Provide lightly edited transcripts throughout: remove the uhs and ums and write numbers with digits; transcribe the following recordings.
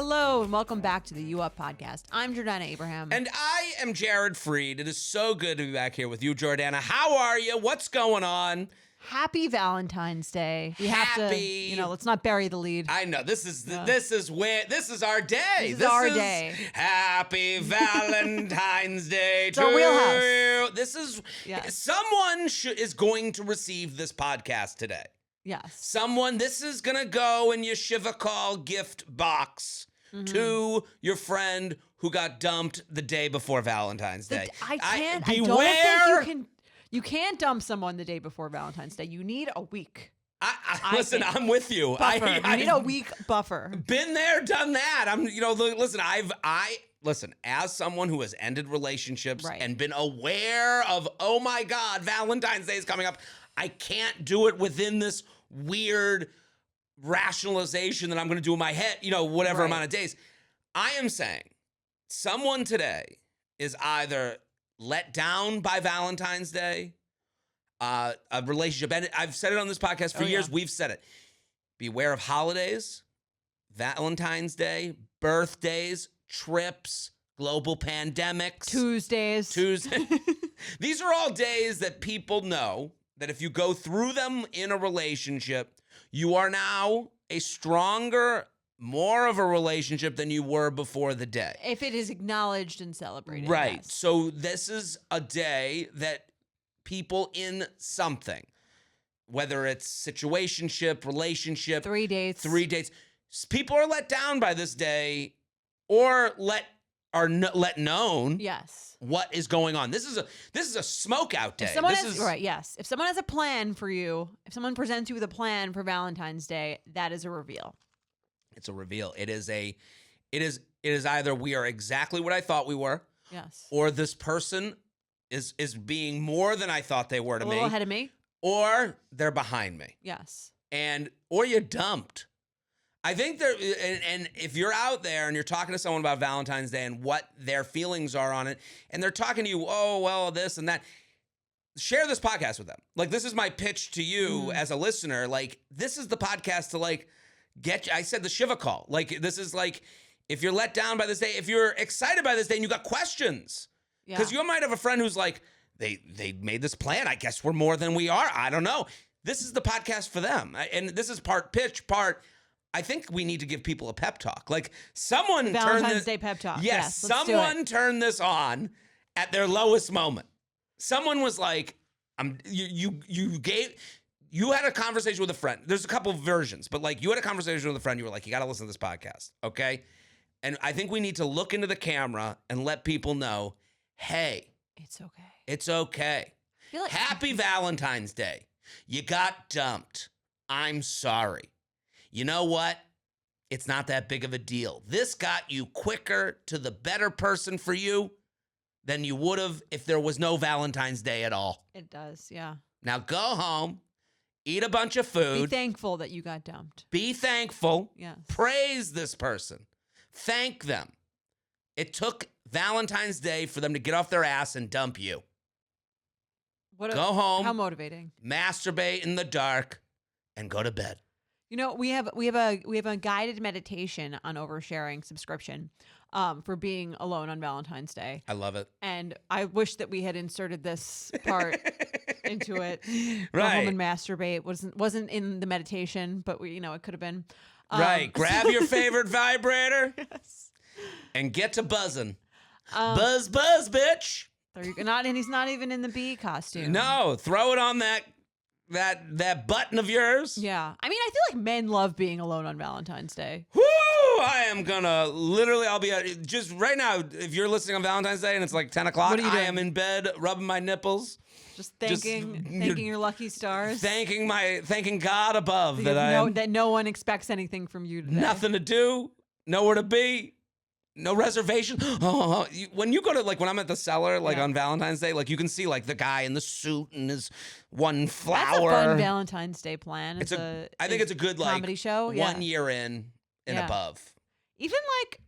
Hello and welcome back to the U Up podcast. I'm Jordana Abraham. And I am Jared Freed. It is so good to be back here with you, Jordana. How are you? What's going on? Happy Valentine's Day. We have to, let's not bury the lead. I know this is our day. This is our day. Happy Valentine's Day It's to our wheelhouse. you. This is someone is going to receive this podcast today. Yes. This is going to go in your Shiva Call gift box to your friend who got dumped the day before Valentine's Day. You can't dump someone the day before Valentine's Day. You need a week. Listen, I'm with you. Buffer. You need a week buffer. Been there, done that. Listen, as someone who has ended relationships and been aware of, oh my God, Valentine's Day is coming up, I can't do it within this weird rationalization that I'm going to do in my head, whatever amount of days. I am saying someone today is either let down by Valentine's Day, a relationship ended. I've said it on this podcast for years. We've said it. Beware of holidays, Valentine's Day, birthdays, trips, global pandemics. Tuesdays. These are all days that people know that if you go through them in a relationship, you are now a stronger, more of a relationship than you were before the day. If it is acknowledged and celebrated. Right. Yes. So this is a day that people in something, whether it's situationship, relationship, 3 dates, people are let down by this day or let known. Yes. What is going on? This is a smoke out day. If someone has a plan for you, if someone presents you with a plan for Valentine's Day, that is a reveal. It's a reveal. It is either we are exactly what I thought we were. Yes. Or this person is being more than I thought they were to me. A little ahead of me. Or they're behind me. Yes. Or you're dumped. I think and if you're out there and you're talking to someone about Valentine's Day and what their feelings are on it, and they're talking to you, oh, well, this and that, share this podcast with them. Like, this is my pitch to you as a listener. Like, this is the podcast to I said the Shiva Call. Like, this is like, if you're let down by this day, if you're excited by this day and you got questions, because you might have a friend who's like, they made this plan. I guess we're more than we are. I don't know. This is the podcast for them. And this is part pitch, part I think we need to give people a pep talk. Like, someone Valentine's Day pep talk. Yes, someone turned this on at their lowest moment. Someone was like, you had a conversation with a friend. There's a couple of versions, but like, you had a conversation with a friend. You were like, you got to listen to this podcast, okay? And I think we need to look into the camera and let people know, hey, it's okay. It's okay. Happy Valentine's Day. You got dumped. I'm sorry. You know what? It's not that big of a deal. This got you quicker to the better person for you than you would have if there was no Valentine's Day at all. It does, yeah. Now go home, eat a bunch of food. Be thankful that you got dumped. Be thankful. Yes. Praise this person. Thank them. It took Valentine's Day for them to get off their ass and dump you. Go home. How motivating. Masturbate in the dark and go to bed. We have a guided meditation on oversharing subscription for being alone on Valentine's Day. I love it. And I wish that we had inserted this part into it. Right. Go home and masturbate wasn't in the meditation, but it could have been. Right. Grab your favorite vibrator. Yes. And get to buzzing. Buzz, bitch. And he's not even in the bee costume. No, throw it on that button of yours. Yeah. I mean, I feel like men love being alone on Valentine's Day. Woo! I am gonna I'll be just right now, if you're listening on Valentine's Day and it's like 10 o'clock, I am in bed rubbing my nipples. Just thanking your lucky stars. Thanking God above that no one expects anything from you today. Nothing to do, nowhere to be. No reservation. When you go to, like, when I'm at the cellar, like on Valentine's Day, like, you can see like the guy in the suit and his one flower. That's a fun Valentine's Day plan. I think it's a good, like, comedy show. 1 year in and above. Even like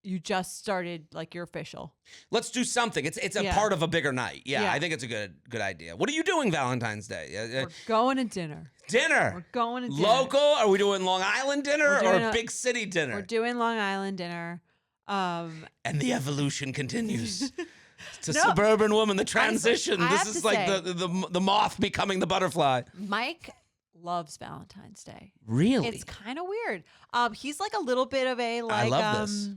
you just started, like, you're official. Let's do something. It's a part of a bigger night. Yeah, I think it's a good idea. What are you doing Valentine's Day? We're going to dinner. Dinner. We're going to dinner. Local? Are we doing Long Island dinner or big city dinner? We're doing Long Island dinner. And the evolution continues. To suburban woman, the transition. This is like the moth becoming the butterfly. Mike loves Valentine's Day. Really? It's kind of weird. He's like a little bit of a like. I love this.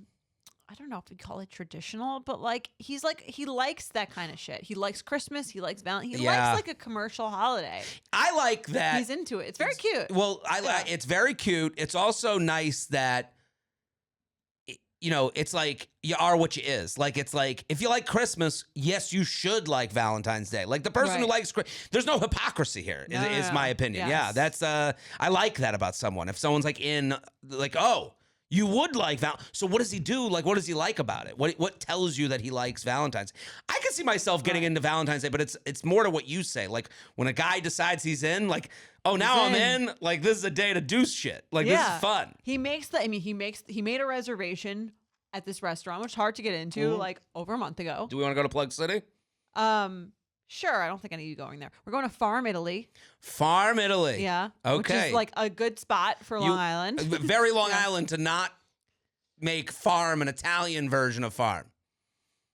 I don't know if we call it traditional, but like he likes that kind of shit. He likes Christmas. He likes Valentine's. He likes like a commercial holiday. I like that. He's into it. It's very cute. Well, it's very cute. It's also nice that. You know, it's like you are what you is. Like, it's like, if you like Christmas, yes, you should like Valentine's Day. Like, the person who likes, there's no hypocrisy here, is my opinion. Yes. Yeah, that's, I like that about someone. If someone's like oh, you would like so what does he do? Like, what does he like about it? What tells you that he likes Valentine's? I can see myself getting into Valentine's Day, but it's more to what you say. Like, when a guy decides he's in, like, oh, now I'm in. Like, this is a day to do shit. Like, this is fun. He made a reservation at this restaurant, which is hard to get into, like over a month ago. Do we want to go to Plug City? Sure. I don't think I need you going there. We're going to Farm Italy. Farm Italy. Yeah. Okay. Which is like a good spot for Long Island. Very Long Island to not make Farm an Italian version of Farm.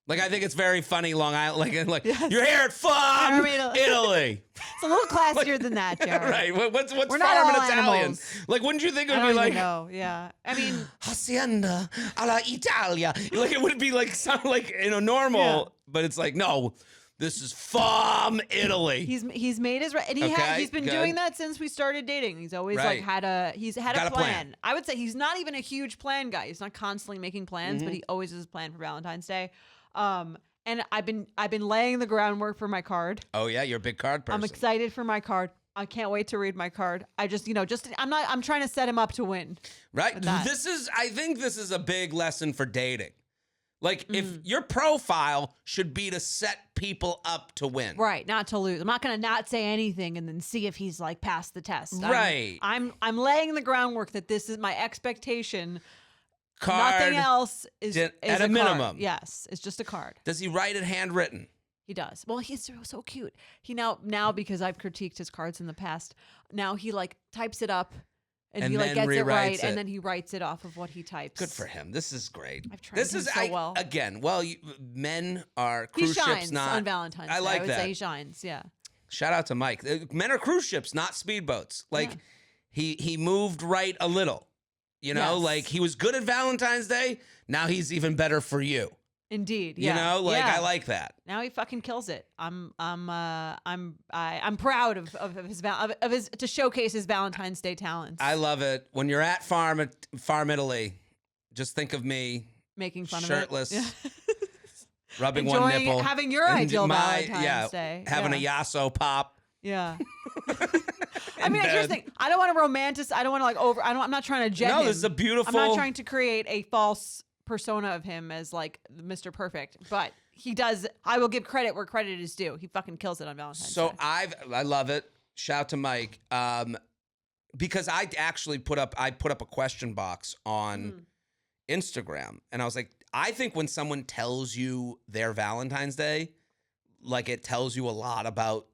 Like, I think it's very funny, Long Island. Like you're here at Farm Italy. It's a little classier than that, Jared. Right. What's We're Farm not all in Italian? animals. Like, wouldn't you think it would I be don't like? even know. Yeah. I mean, Hacienda alla Italia. Like, it would be like something like normal, but it's like, no, this is Farm Italy. He's made his and he's been doing that since we started dating. He's always like had a plan. I would say he's not even a huge plan guy. He's not constantly making plans, but he always has a plan for Valentine's Day. And I've been laying the groundwork for my card. Oh yeah, you're a big card person. I'm excited for my card. I can't wait to read my card. I just, I'm trying to set him up to win. Right. I think this is a big lesson for dating. Like, if your profile should be to set people up to win. Right, not to lose. I'm not going to not say anything and then see if he's like passed the test. Right. I'm laying the groundwork that this is my expectation. Card. Nothing else is at a minimum. Yes, it's just a card. Does he write it handwritten? He does. Well, he's so cute. He now because I've critiqued his cards in the past, now he like types it up and he like gets it right, and then he writes it off of what he types. Good for him. This is great. I've trained him so well. Again, men are cruise ships. He shines not on Valentine's Day. I like I would that. say he shines. Yeah. Shout out to Mike. Men are cruise ships, not speedboats. Like he moved right a little. Like he was good at Valentine's Day. Now he's even better for you. Indeed. Yeah. I like that. Now he fucking kills it. I'm proud of his to showcase his Valentine's Day talents. I love it. When you're at Farm Italy, just think of me making fun shirtless, of it. rubbing one nipple, having your ideal Valentine's Day, having a Yasso pop. Yeah. I mean, here's the thing. I don't want to romanticize. I don't want to like over. I'm not trying to jet him. No, this is a beautiful. I'm not trying to create a false persona of him as like Mr. Perfect, but he does. I will give credit where credit is due. He fucking kills it on Valentine's Day. So I love it. Shout out to Mike. Because I actually put up a question box on Instagram, and I was like, I think when someone tells you their Valentine's Day, like it tells you a lot about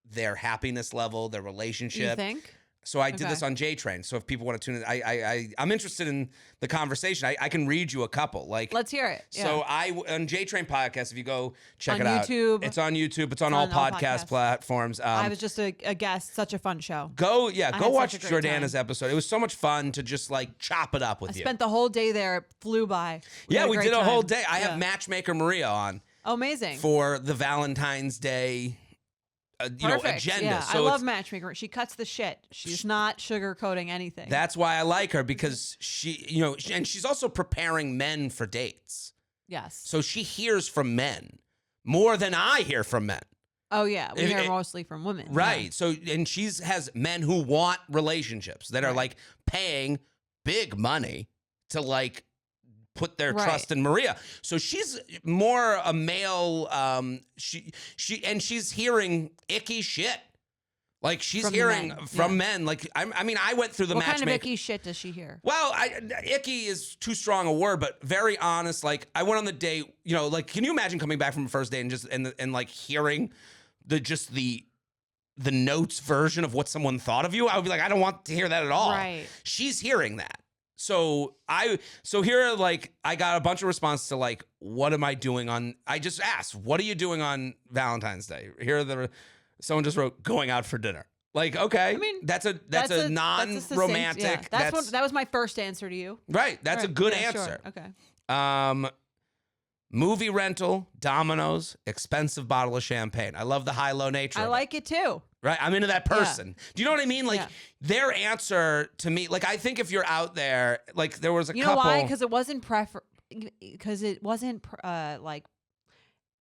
their happiness level, their relationship. You think? So I did this on J-Train. So if people want to tune in, I'm interested in the conversation. I can read you a couple. Like, let's hear it. Yeah. So on J-Train podcast, if you go check it on out, YouTube. It's on YouTube. It's on all podcast platforms. I was just a guest. Such a fun show. Go watch Jordana's episode. It was so much fun to just like chop it up with you. I spent the whole day there. It flew by. We did a whole day. I have Matchmaker Maria on. Oh, amazing. For the Valentine's Day. Agenda. Yeah, so I love Matchmaker. She cuts the shit. She's not sugarcoating anything. That's why I like her, because she, and she's also preparing men for dates. Yes. So she hears from men more than I hear from men. Oh yeah, we hear mostly from women. Right. Yeah. So and has men who want relationships that are like paying big money to like put their trust in Maria. So she's more a male, she's hearing icky shit Like she's From hearing men. from men. Like I mean, I went through the What kind of matchmaking. icky shit does she hear? Well, icky is too strong a word, but very honest. Like I went on the date, like can you imagine coming back from a first date and just and like hearing the notes version of what someone thought of you? I would be like, I don't want to hear that at all. Right. She's hearing that. So here, like, I got a bunch of responses to like, what am I doing on? I just asked, what are you doing on Valentine's Day? Someone just wrote, going out for dinner. Like, okay, I mean, that's a non-romantic. That was my first answer to you. Right, that's a good answer. Sure. Okay. Movie rental, Domino's, expensive bottle of champagne. I love the high-low nature. I like it too. Right, I'm into that person. Yeah. Do you know what I mean? Like their answer to me, like I think if you're out there, like there was a couple. You know why? Because it wasn't like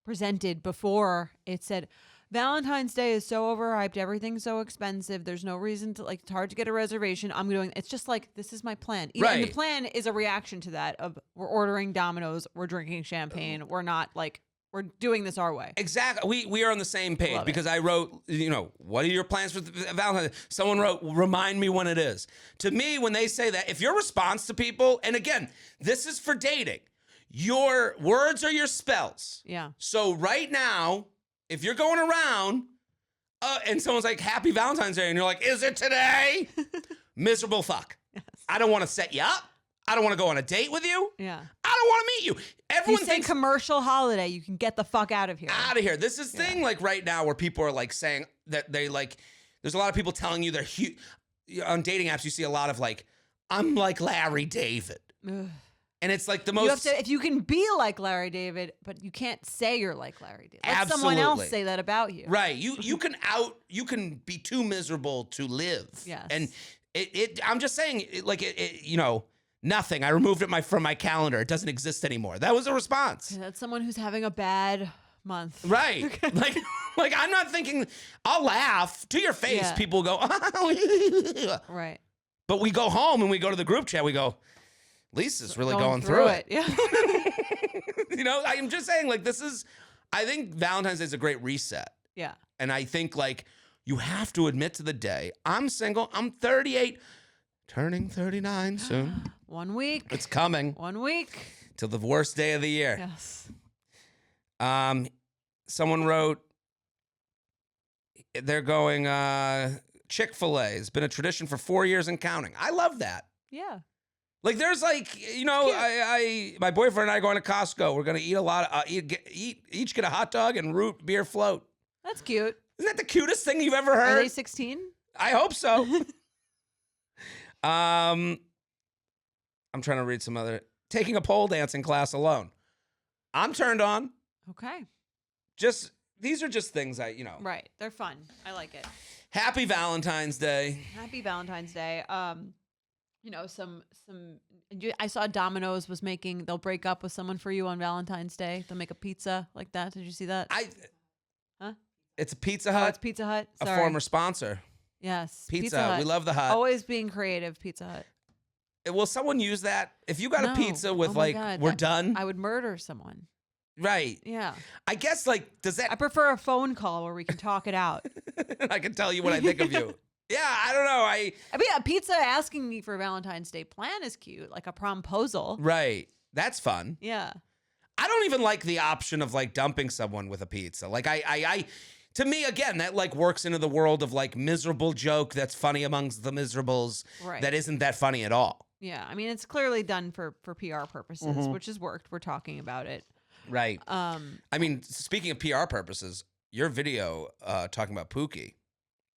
presented before. It said Valentine's Day is so overhyped. Everything's so expensive. There's no reason to like. It's hard to get a reservation. It's just like this is my plan. Right. And the plan is a reaction to that. Of we're ordering Domino's. We're drinking champagne. We're not like. We're doing this our way. Exactly. We are on the same page because I wrote, what are your plans for Valentine's? Someone wrote, remind me when it is. To me, when they say that, if your response to people, and again, this is for dating, your words are your spells. Yeah. So right now, if you're going around and someone's like, happy Valentine's Day, and you're like, is it today? Miserable fuck. Yes. I don't want to set you up. I don't want to go on a date with you. Yeah. I don't want to meet you. Everyone thinks commercial holiday, you can get the fuck out of here. Out of here. This is thing like right now where people are like saying that they like, there's a lot of people telling you they're huge. On dating apps, you see a lot of like, I'm like Larry David. Ugh. And it's like the most. You have to, if you can be like Larry David, but you can't say you're like Larry David. Let someone else say that about you. Right. You can be too miserable to live. Yes. And I'm just saying nothing. I removed it from my calendar. It doesn't exist anymore. That was a response. Yeah, that's someone who's having a bad month. Right. like I'm not thinking, I'll laugh to your face. Yeah. People go, oh. Right. But we go home and we go to the group chat. We go, Lisa's really going through it. Yeah. I'm just saying like I think Valentine's Day is a great reset. Yeah. And I think like you have to admit to the day, I'm single. I'm 38. Turning 39 soon. 1 week. It's coming. 1 week. Till the worst day of the year. Yes. Someone wrote, they're going, Chick-fil-A has been a tradition for 4 years and counting. I love that. Yeah. Like there's like, my boyfriend and I are going to Costco. We're going to eat a lot of, each get a hot dog and root beer float. That's cute. Isn't that the cutest thing you've ever heard? Are they 16? I hope so. I'm trying to read some other. Taking a pole dancing class alone. I'm turned on. Okay. These are just things Right. They're fun. I like it. Happy Valentine's Day. Happy Valentine's Day. I saw Domino's was making. They'll break up with someone for you on Valentine's Day. They'll make a pizza like that. Did you see that? It's a Pizza Hut. Oh, it's Pizza Hut. Sorry. A former sponsor. Yes. Pizza Hut. We love the Hut. Always being creative, Pizza Hut. Will someone use that? If you got a pizza with God, we're done. I would murder someone. Right. Yeah. I guess does that? I prefer a phone call where we can talk it out. I can tell you what I think of you. Yeah, I don't know. I mean, a pizza asking me for a Valentine's Day plan is cute, like a promposal. Right. That's fun. Yeah. I don't even like the option of dumping someone with a pizza. Like to me, again, that works into the world of miserable joke that's funny amongst the miserables. Right. That isn't that funny at all. Yeah. I mean, it's clearly done for PR purposes, which has worked. We're talking about it. Right. I mean, speaking of PR purposes, your video talking about Pookie.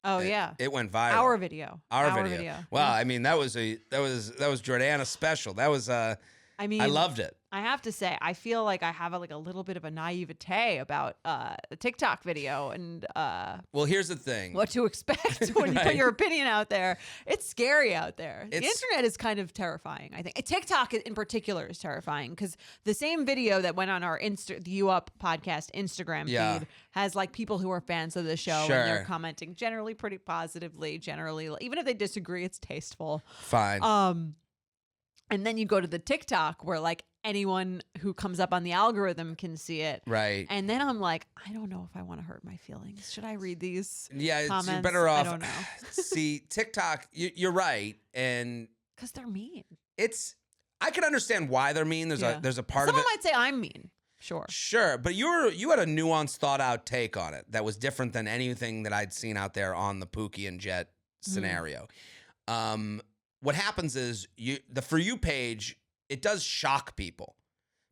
Oh yeah. It went viral. Our video. Our video. Well, I mean, that was Jordana's special. That was I loved it. I have to say, I feel like I have a little bit of a naivete about the TikTok video and well, here's the thing. What to expect when you put your opinion out there. It's scary out there. The internet is kind of terrifying, I think. TikTok in particular is terrifying because the same video that went on our the U Up podcast Instagram feed has people who are fans of the show and they're commenting generally pretty positively, even if they disagree, it's tasteful. Fine. And then you go to the TikTok where anyone who comes up on the algorithm can see it. Right. And then I'm like, I don't know if I want to hurt my feelings. Should I read these? Yeah, comments? you're better off. I don't know. See, TikTok, you're right, and because they're mean. I can understand why they're mean. There's a part Someone of it. might say I'm mean. Sure, but you had a nuanced, thought out take on it that was different than anything that I'd seen out there on the Pookie and Jet scenario. What happens is the For You page, it does shock people.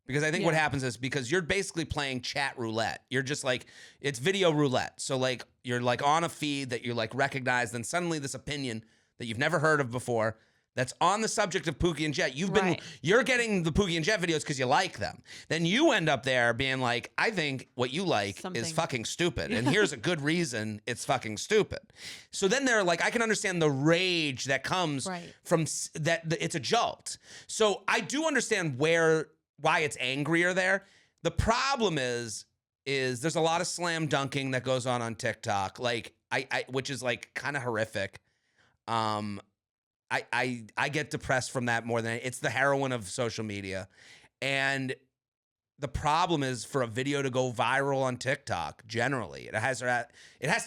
Because I think what happens is because you're basically playing chat roulette. You're just like, it's video roulette. So like you're like on a feed that you like recognize, then suddenly this opinion that you've never heard of before that's on the subject of Pookie and Jet. You're getting the Pookie and Jet videos because you like them. Then you end up there being like, I think what you like is fucking stupid. And here's a good reason it's fucking stupid. So then they're like, I can understand the rage that comes from that. It's a jolt. So I do understand why it's angrier there. The problem is there's a lot of slam dunking that goes on TikTok, like which is like kind of horrific. I get depressed from that more than it's the heroin of social media. And the problem is for a video to go viral on TikTok, generally, it has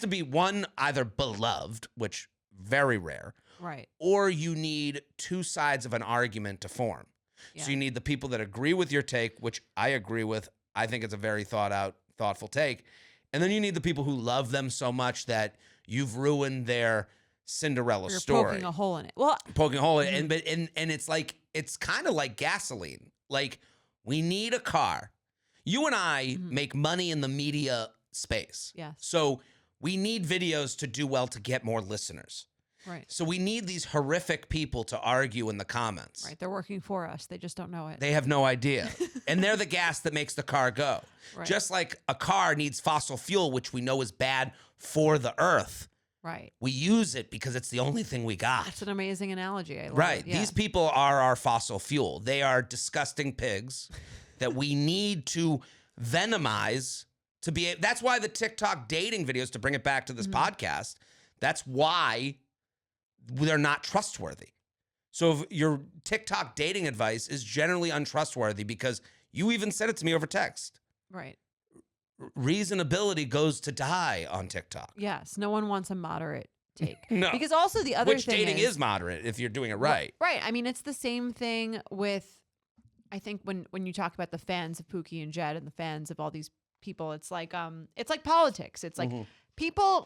to be one, either beloved, which very rare, right, or you need two sides of an argument to form. Yeah. So you need the people that agree with your take, which I agree with. I think it's a very thought out, thoughtful take. And then you need the people who love them so much that you've ruined their Cinderella story. Poking a hole in it. Well, poking a hole in it. And it's like, it's kind of like gasoline. Like, we need a car. You and I make money in the media space. Yes. So we need videos to do well to get more listeners. Right. So we need these horrific people to argue in the comments. Right. They're working for us. They just don't know it. They have no idea. And they're the gas that makes the car go. Right. Just like a car needs fossil fuel, which we know is bad for the earth. Right. We use it because it's the only thing we got. That's an amazing analogy. I love right. It. Yeah. These people are our fossil fuel. They are disgusting pigs that we need to venomize to be. That's why the TikTok dating videos, to bring it back to this podcast, that's why they're not trustworthy. So if your TikTok dating advice is generally untrustworthy because you even said it to me over text. Right. Reasonability goes to die on TikTok. Yes. No one wants a moderate take. No. Because also the other thing dating is moderate if you're doing it right. Right. I mean, it's the same thing with, I think when you talk about the fans of Pookie and Jet and the fans of all these people, it's like politics. It's like people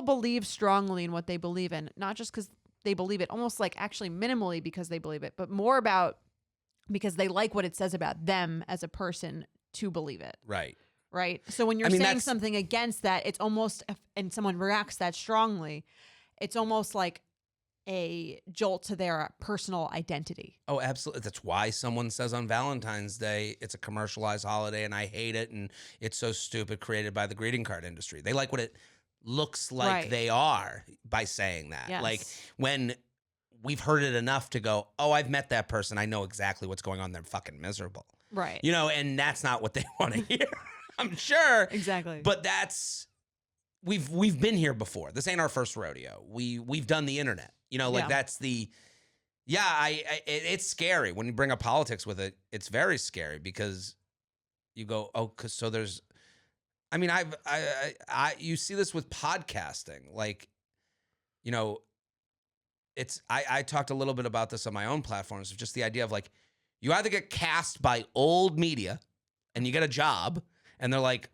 believe strongly in what they believe in, not just because they believe it, almost like actually minimally because they believe it, but more about because they like what it says about them as a person to believe it. Right. Right. So when you're saying something against that, it's almost, and someone reacts that strongly, it's almost like a jolt to their personal identity. Oh, absolutely. That's why someone says on Valentine's Day, it's a commercialized holiday and I hate it and it's so stupid, created by the greeting card industry. They like what it looks like they are by saying that. Yes. Like when we've heard it enough to go, oh, I've met that person. I know exactly what's going on. They're fucking miserable. Right. You know, and that's not what they want to hear. I'm sure. Exactly. But we've been here before. This ain't our first rodeo. We've done the internet. You know, like that's it's scary when you bring up politics with it. It's very scary because you go, oh, cause so there's, I mean, you see this with podcasting, like, you know, I talked a little bit about this on my own platforms of just the idea of like, you either get cast by old media and you get a job and they're like,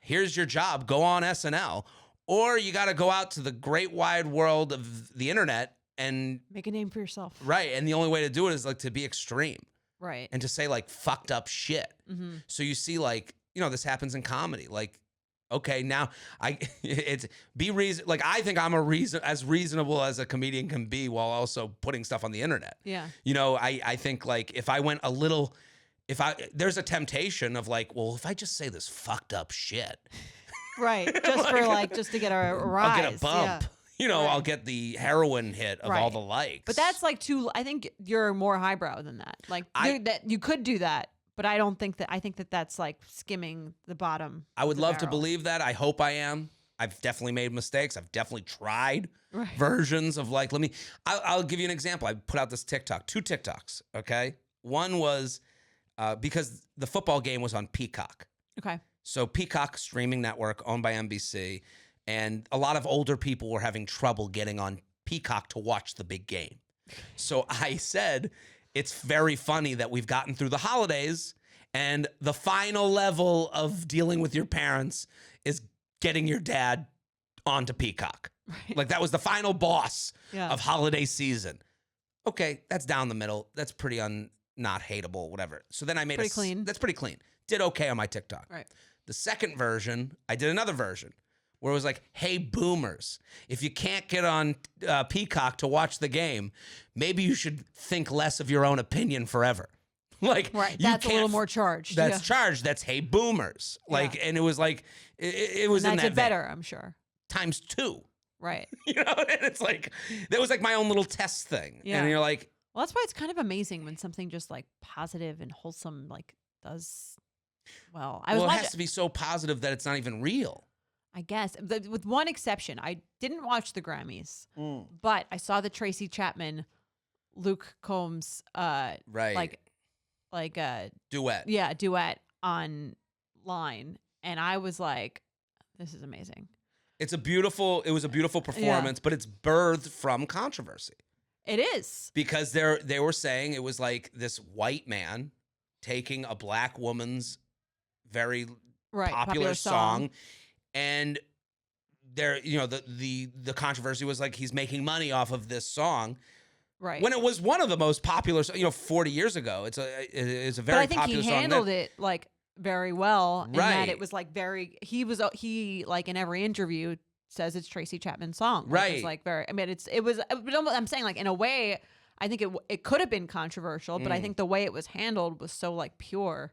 here's your job, go on SNL, or you got to go out to the great wide world of the internet and make a name for yourself. Right. And the only way to do it is like to be extreme. Right. And to say like fucked up shit. Mm-hmm. So you see like, you know, this happens in comedy. Like, okay, now I think I'm as reasonable as a comedian can be while also putting stuff on the internet. Yeah. You know, I think like if I went a little, there's a temptation of like, well, if I just say this fucked up shit. Right. Just just to get a rise. I'll get a bump. Yeah. You know, I'll get the heroin hit of all the likes. But that's like I think you're more highbrow than that. Like that you could do that. But I think that that's like skimming the bottom. I would love to believe that. I hope I am. I've definitely made mistakes. I've definitely tried versions of like, I'll give you an example. I put out this TikTok, 2 TikToks, okay? One was because the football game was on Peacock. Okay. So Peacock streaming network owned by NBC, and a lot of older people were having trouble getting on Peacock to watch the big game. So I said, it's very funny that we've gotten through the holidays and the final level of dealing with your parents is getting your dad onto Peacock. Right. Like that was the final boss of holiday season. Okay, that's down the middle. That's pretty not hateable, whatever. So then I made clean. That's pretty clean. Did okay on my TikTok. Right. The second version, I did another version where it was like, hey, boomers, if you can't get on Peacock to watch the game, maybe you should think less of your own opinion forever. Like, right, that's a little more charged. That's charged. That's hey, boomers. Like, and it was like, it was and in that did better, I'm sure. Times 2. Right. You know, and it's like, that was like my own little test thing. Yeah. And you're like. Well, that's why it's kind of amazing when something just like positive and wholesome like does well. It has to be so positive that it's not even real. I guess, with one exception. I didn't watch the Grammys, but I saw the Tracy Chapman, Luke Combs, right, like duet, duet online, and I was like, this is amazing. It was a beautiful performance, but it's birthed from controversy. It is, because they were saying it was like this white man taking a black woman's very popular song. And there, you know, the controversy was like he's making money off of this song, right? When it was one of the most popular, 40 years ago. It's a very popular song. But I think he handled it like very well, and right? That it was like very. He like in every interview says it's Tracy Chapman's song, right? It's like very. I mean, it was. I'm saying like in a way, I think it could have been controversial, but I think the way it was handled was so like pure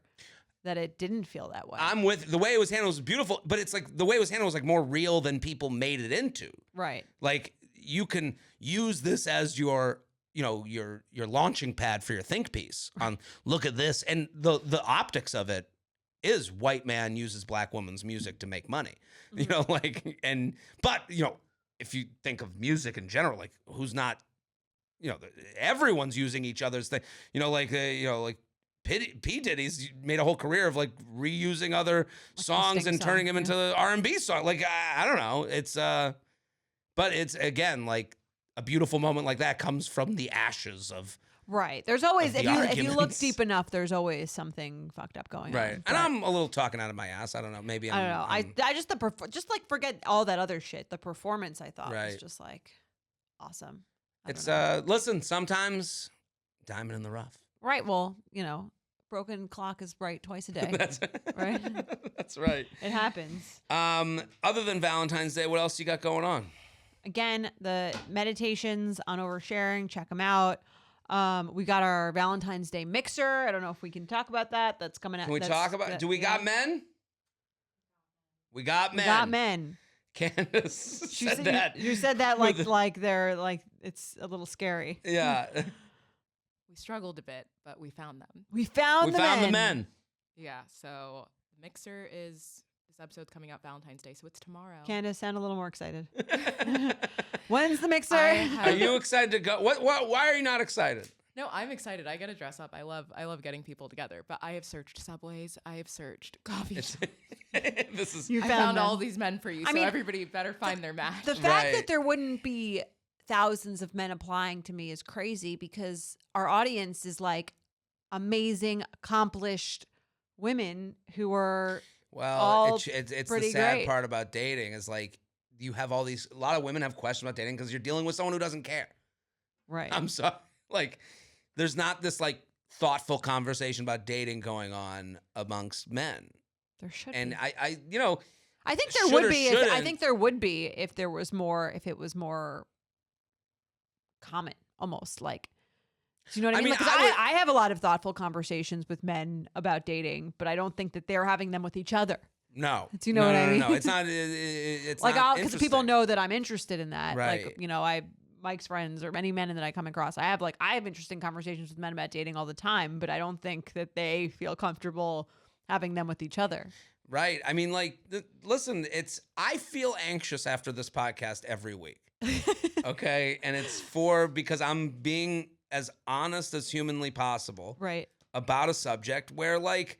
that it didn't feel that way. I'm with the way it was handled was beautiful, but it's like the way it was handled was like more real than people made it into. Right. Like you can use this as your launching pad for your think piece on look at this, and the optics of it is white man uses black woman's music to make money. Mm-hmm. But if you think of music in general, like who's not, everyone's using each other's thing, like P. Diddy's made a whole career of like reusing other songs and turning them into R&B songs. Like, I don't know. It's, but it's again, like a beautiful moment like that comes from the ashes of. Right. There's always, if you look deep enough, there's always something fucked up going on. Right. And I'm a little talking out of my ass. I don't know. Maybe I don't know. I just like forget all that other shit. The performance I thought was just like awesome. It's, listen, sometimes diamond in the rough. Right. Well, broken clock is right twice a day. Right. That's right. It happens. Other than Valentine's Day, what else you got going on? Again, the meditations on oversharing. Check them out. We got our Valentine's Day mixer. I don't know if we can talk about that. That's coming out. Can we talk about? Do we got men? We got men. We got men. Candace said that. You said that like they're like it's a little scary. Yeah. We struggled a bit, but we found them. We found the men. Yeah, so the mixer this episode's coming out Valentine's Day, so it's tomorrow. Candace, sound a little more excited. When's the mixer? Are you excited to go? What? Why are you not excited? No, I'm excited. I gotta dress up. I love getting people together. But I have searched Subways. I have searched coffee shops. I found all these men for you. So everybody better find their match. The fact that there wouldn't be thousands of men applying to me is crazy because our audience is like amazing, accomplished women who are it's the sad part about dating is like you have a lot of women have questions about dating because you're dealing with someone who doesn't care. Right. I'm sorry. Like there's not this like thoughtful conversation about dating going on amongst men. There should be. I think there would be. I think there would be if it was more common, almost like, do you know what I mean? Because I have a lot of thoughtful conversations with men about dating, but I don't think that they're having them with each other. No. Do you know what I mean? No, it's not. It's like not because people know that I'm interested in that. Right. Like, Mike's friends or many men that I come across, I have interesting conversations with men about dating all the time, but I don't think that they feel comfortable having them with each other. Right. I mean, like, listen, I feel anxious after this podcast every week. Okay. And it's because I'm being as honest as humanly possible, right, about a subject where like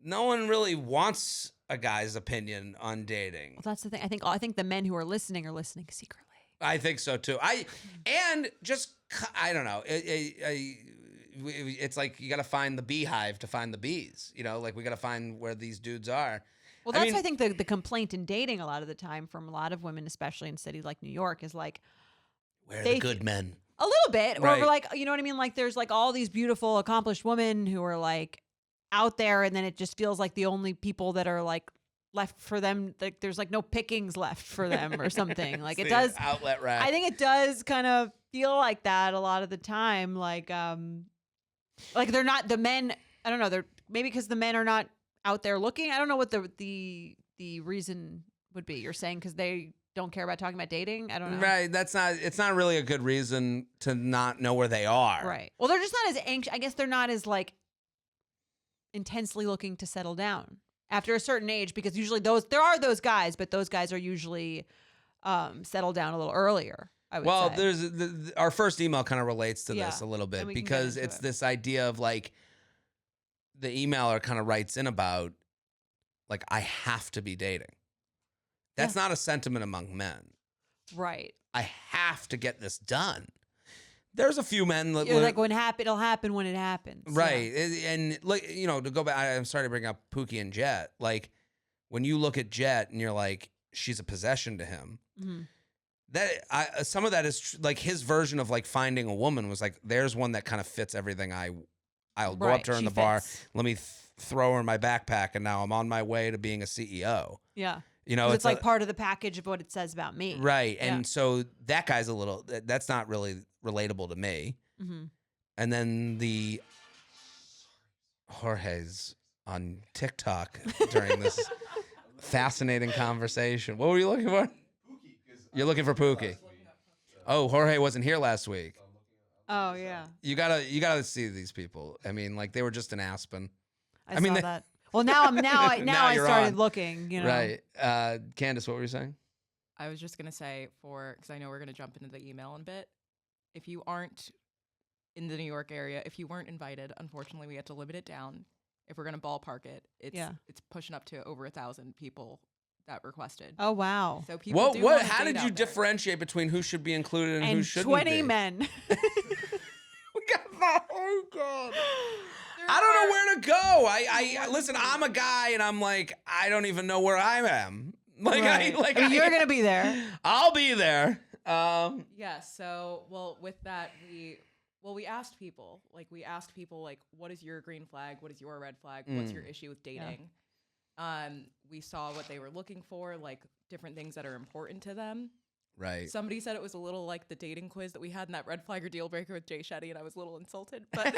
no one really wants a guy's opinion on dating. Well, that's the thing. I think the men who are listening secretly. I think so too. I don't know. It's like you got to find the beehive to find the bees. You know, like we got to find where these dudes are. Well, that's why I think the complaint in dating a lot of the time from a lot of women, especially in cities like New York, is like, where are the good men? A little bit. Right. Or like, you know what I mean? Like there's like all these beautiful, accomplished women who are like out there, and then it just feels like the only people that are like left for them, like there's like no pickings left for them or something. Like it does. Outlet rack. I think it does kind of feel like that a lot of the time. Like they're not the men. I don't know. They're maybe because the men are not out there looking. I don't know what the reason would be. You're saying because they don't care about talking about dating? I don't know. Right. It's not really a good reason to not know where they are. Right. Well, they're just not as anxious. I guess they're not as like intensely looking to settle down after a certain age, because usually there are those guys, but those guys are usually settled down a little earlier. I would say. There's our first email kind of relates to this a little bit, because it's this idea of like the emailer kind of writes in about like, I have to be dating. That's not a sentiment among men. Right. I have to get this done. There's a few men that like it'll happen when it happens. Right. Yeah. And like, you know, to go back, I'm sorry to bring up Pookie and Jet. Like when you look at Jet and you're like, she's a possession to him. Mm-hmm. Some of that is like his version of like finding a woman was like, there's one that kind of fits everything. I'll go up to her in the bar. Let me throw her in my backpack, and now I'm on my way to being a CEO. Yeah. You know, it's like part of the package of what it says about me. Right. Yeah. And so that guy's that's not really relatable to me. Mm-hmm. And then the Jorge's on TikTok during this fascinating conversation. What were you looking for? You're looking for Pookie. Oh, Jorge wasn't here last week. Oh yeah. You gotta see these people. I mean, like they were just in Aspen. I saw that. Well, now I started looking. You know. Right. Candace, what were you saying? I was just gonna say because I know we're gonna jump into the email in a bit. If you aren't in the New York area, if you weren't invited, unfortunately, we had to limit it down. If we're gonna ballpark it, it's pushing up to over 1,000 people that requested. Oh wow! So people how did you differentiate between who should be included and who shouldn't 20 be? men. We got that. Oh god. I don't know where to go. I listen, I'm a guy and I'm like, I don't even know where I am. Like, right. You're going to be there. I'll be there. Yeah. So, with that, we asked people, what is your green flag? What is your red flag? What's your issue with dating? Yeah. We saw what they were looking for, like different things that are important to them. Right. Somebody said it was a little like the dating quiz that we had in that red flag or deal breaker with Jay Shetty, and I was a little insulted. But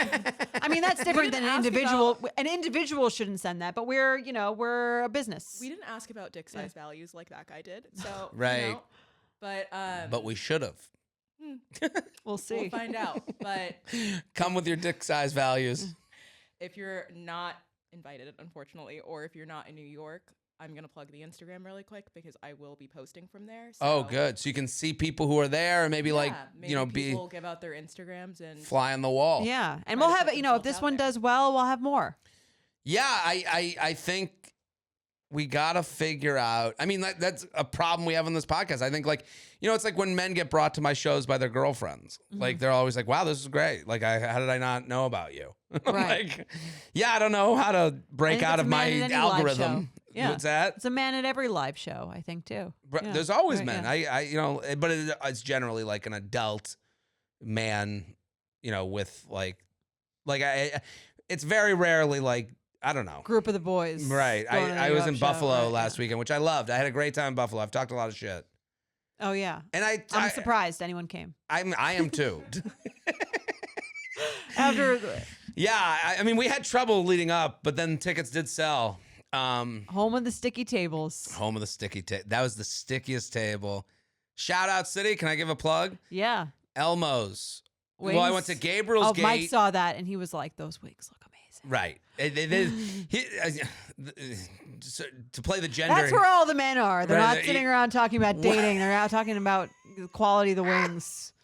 I mean, that's different than an individual. An individual shouldn't send that, but we're a business. We didn't ask about dick size values like that guy did. So right. But we should have. We'll see. We'll find out. But come with your dick size values. If you're not invited, unfortunately, or if you're not in New York, I'm going to plug the Instagram really quick because I will be posting from there. So. Oh, good. So you can see people who are there and maybe people give out their Instagrams and fly on the wall. Yeah. And we'll have, if this one does well, we'll have more. Yeah. I think we got to figure out, I mean, that's a problem we have on this podcast. I think it's like when men get brought to my shows by their girlfriends, mm-hmm. like they're always like, wow, this is great. Like, how did I not know about you? Right. Like, yeah, I don't know how to break out of my algorithm. Yeah. What's that? It's a man at every live show, I think, too. Yeah. There's always men. Yeah. But it's generally like an adult man, with it's very rarely like, I don't know. Group of the boys. Right. I was in Buffalo last weekend, which I loved. I had a great time in Buffalo. I've talked a lot of shit. Oh, yeah. And I'm surprised anyone came. I am too. Yeah, I mean, we had trouble leading up, but then tickets did sell. Home of the sticky tables. Home of the sticky table. That was the stickiest table. Shout out City. Can I give a plug? Yeah. Elmo's. Wings. Well, I went to Gabriel's Gate. Mike saw that and he was like, those wigs look amazing. Right. To play the gender. That's where all the men are. They're not sitting around talking about dating. They're out talking about the quality of the wings.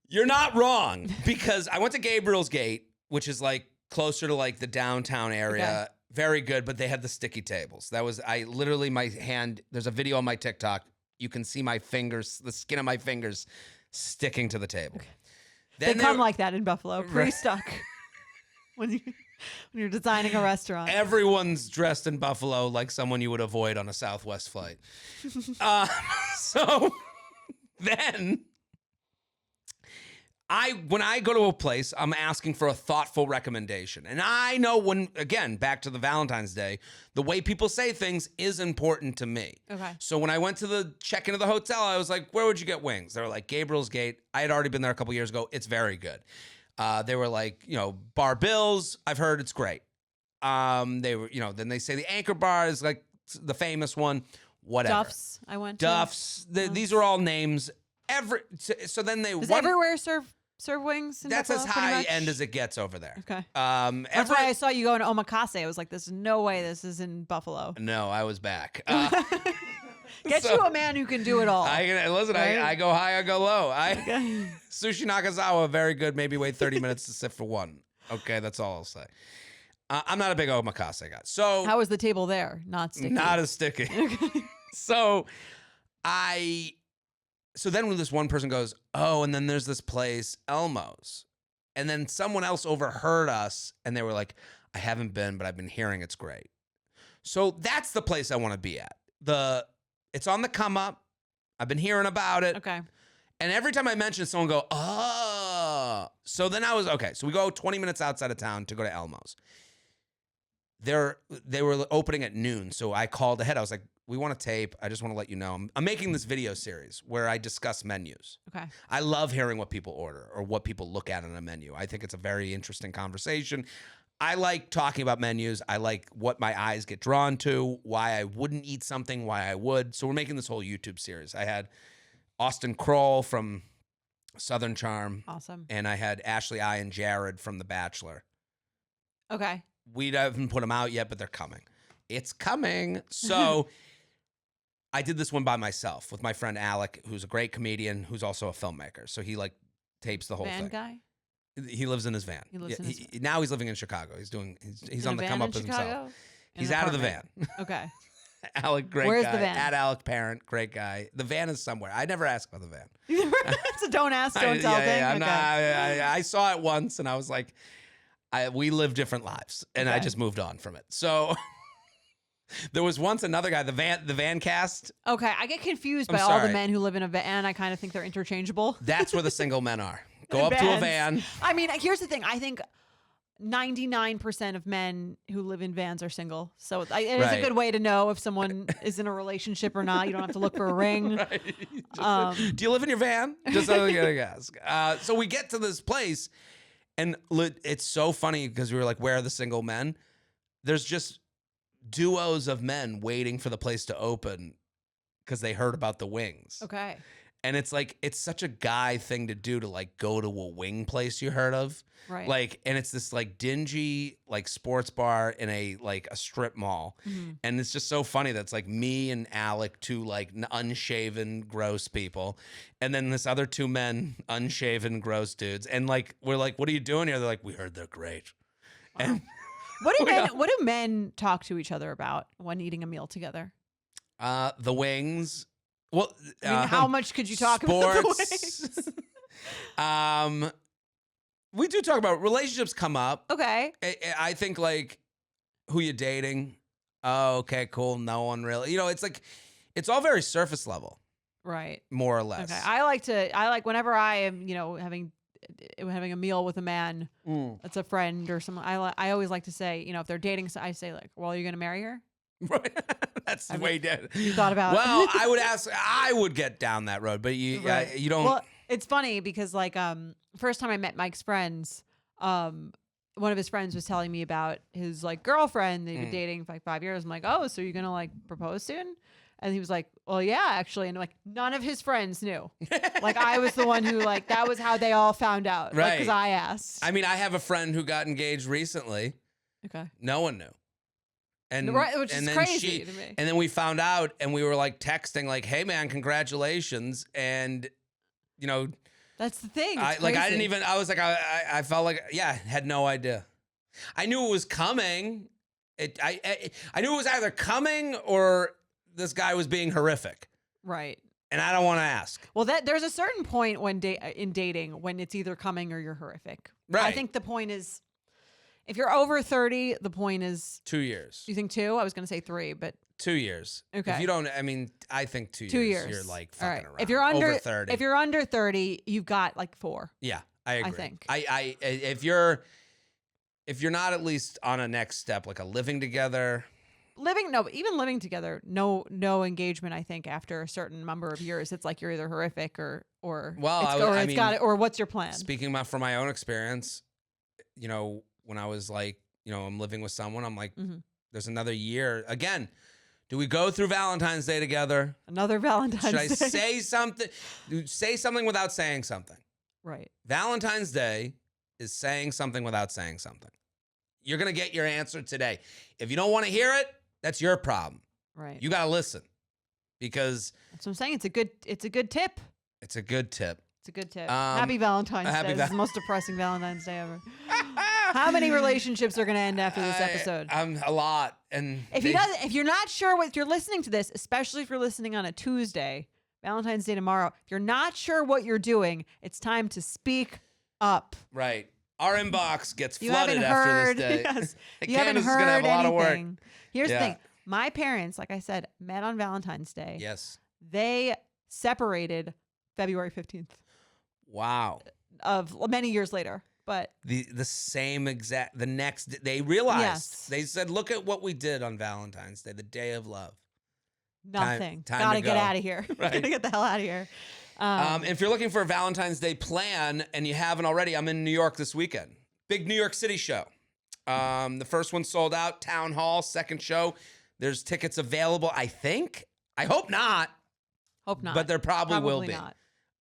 You're not wrong, because I went to Gabriel's Gate, which is like closer to like the downtown area. Okay. Very good, but they had the sticky tables. That was, I literally, my hand, there's a video on my TikTok. You can see my fingers, the skin of my fingers sticking to the table. Okay. They come like that in Buffalo, pre-stuck. when you're designing a restaurant. Everyone's dressed in Buffalo like someone you would avoid on a Southwest flight. So then when I go to a place, I'm asking for a thoughtful recommendation. And I know when, again, back to the Valentine's Day, the way people say things is important to me. Okay. So when I went to the check-in of the hotel, I was like, where would you get wings? They were like, Gabriel's Gate. I had already been there a couple years ago. It's very good. They were like, Bar Bills. I've heard it's great. They were, then they say the Anchor Bar is like the famous one. Whatever. Duff's. I went to. Duff's. These are all names. So then they. Does everywhere serve wings? That's Buffalo, as high end as it gets over there. Okay. That's why I saw you go to Omakase. I was like, "There's no way this is in Buffalo." No, I was back. Get you a man who can do it all. Listen, right? I go high, I go low. Sushi Nakazawa, very good. Maybe wait 30 minutes to sit for one. Okay, that's all I'll say. I'm not a big omakase guy. So how was the table there? Not sticky. Not as sticky. Okay. So then when this one person goes, oh, and then there's this place, Elmo's. And then someone else overheard us, and they were like, I haven't been, but I've been hearing it's great. So that's the place I want to be at. It's on the come up. I've been hearing about it. Okay. And every time I mention it, someone go, oh. So then I was, okay, so we go 20 minutes outside of town to go to Elmo's. They were opening at noon, so I called ahead. I was like, we want to tape. I just want to let you know. I'm making this video series where I discuss menus. Okay. I love hearing what people order or what people look at on a menu. I think it's a very interesting conversation. I like talking about menus. I like what my eyes get drawn to, why I wouldn't eat something, why I would. So we're making this whole YouTube series. I had Austin Kroll from Southern Charm. Awesome. And I had Ashley I and Jared from The Bachelor. Okay. We haven't put them out yet, but they're coming. It's coming. So I did this one by myself with my friend Alec, who's a great comedian, who's also a filmmaker. So he tapes the whole thing. Guy? He lives in his van. Now he's living in Chicago. He's on the come up with himself. He's out of the van. Okay. Alec, great Where's guy. The van? At Alec Parent, great guy. The van is somewhere. I never ask about the van. It's a don't ask, don't tell thing. Yeah, I saw it once and I was like, we live different lives, and I just moved on from it. So there was once another guy, the van cast. Okay, I get confused by all the men who live in a van. I kind of think they're interchangeable. That's where the single men are. Go up to a van. I mean, here's the thing. I think 99% of men who live in vans are single. So it is a good way to know if someone is in a relationship or not. You don't have to look for a ring. Right. Do you live in your van? Just so I can ask. So we get to this place, and it's so funny because we were like, where are the single men? There's just duos of men waiting for the place to open because they heard about the wings. Okay. And it's like, it's such a guy thing to do to like go to a wing place you heard of. Right. Like, and it's this like dingy, like sports bar in a strip mall. Mm-hmm. And it's just so funny. That's like me and Alec, two like unshaven, gross people. And then this other two men, unshaven, gross dudes. And like, we're like, what are you doing here? They're like, we heard they're great. Wow. And what do men talk to each other about when eating a meal together? The wings. Well, I mean, how much could you talk about the wings? We do talk about relationships come up. Okay. I think like who you dating. Oh, okay, cool. No one really. It's like it's all very surface level. Right. More or less. Okay. I like whenever I am, having a meal with a man that's a friend or someone. I always like to say, if they're dating, I say like, well, are you going to marry her? Right. That's the way down. You thought about Well, I would get down that road, but you don't. Well, it's funny because first time I met Mike's friends, one of his friends was telling me about his girlfriend they've been dating for 5 years. I'm like, oh, so you're gonna propose soon? And he was like, well, yeah, actually. And none of his friends knew. I was the one who that was how they all found out. Right. Because I asked. I mean, I have a friend who got engaged recently. Okay. No one knew. And which is crazy to me. And then we found out, and we were texting, hey man, congratulations. And That's the thing. I didn't even, I was like, I felt like, had no idea. I knew it was coming. I knew it was either coming or this guy was being horrific. Right. And I don't want to ask. Well, there's a certain point when in dating when it's either coming or you're horrific. Right. I think the point is, if you're over 30, the point is 2 years. Do you think 2? I was going to say 3, but 2 years. Okay. If you don't, I mean, I think 2 years. 2 years. You're like fucking around. If you're under over 30, if you're under 30, you've got like 4. Yeah, I agree. I think. If you're not at least on a next step, like a living together. Even living together, no engagement. I think after a certain number of years, it's like you're either horrific or what's your plan? Speaking from my own experience, when I was like, I'm living with someone, I'm like, there's another year. Again, do we go through Valentine's Day together? Another Valentine's Day. Should I say something? Say something without saying something. Right. Valentine's Day is saying something without saying something. You're going to get your answer today. If you don't want to hear it, that's your problem. Right. You got to listen because that's what I'm saying. It's a good tip. It's a good tip. It's a good tip. Happy Valentine's Day. This is the most depressing Valentine's Day ever. How many relationships are going to end after this episode? A lot. And if you're not sure if you're listening to this, especially if you're listening on a Tuesday, Valentine's Day tomorrow, if you're not sure what you're doing, it's time to speak up. Right. Our inbox gets flooded after this day. Yes, you haven't heard have a lot of work. Here's the thing. My parents, like I said, met on Valentine's Day. Yes. They separated February 15th. Wow. Of many years later. But the next they realized. Yes. They said, look at what we did on Valentine's Day, the day of love. Nothing. Time Gotta to get go. out of here. Right. Gotta get the hell out of here. If you're looking for a Valentine's Day plan and you haven't already, I'm in New York this weekend. Big New York City show. The first one sold out, Town Hall, second show. There's tickets available, I think. I hope not. Hope not. But there probably will be.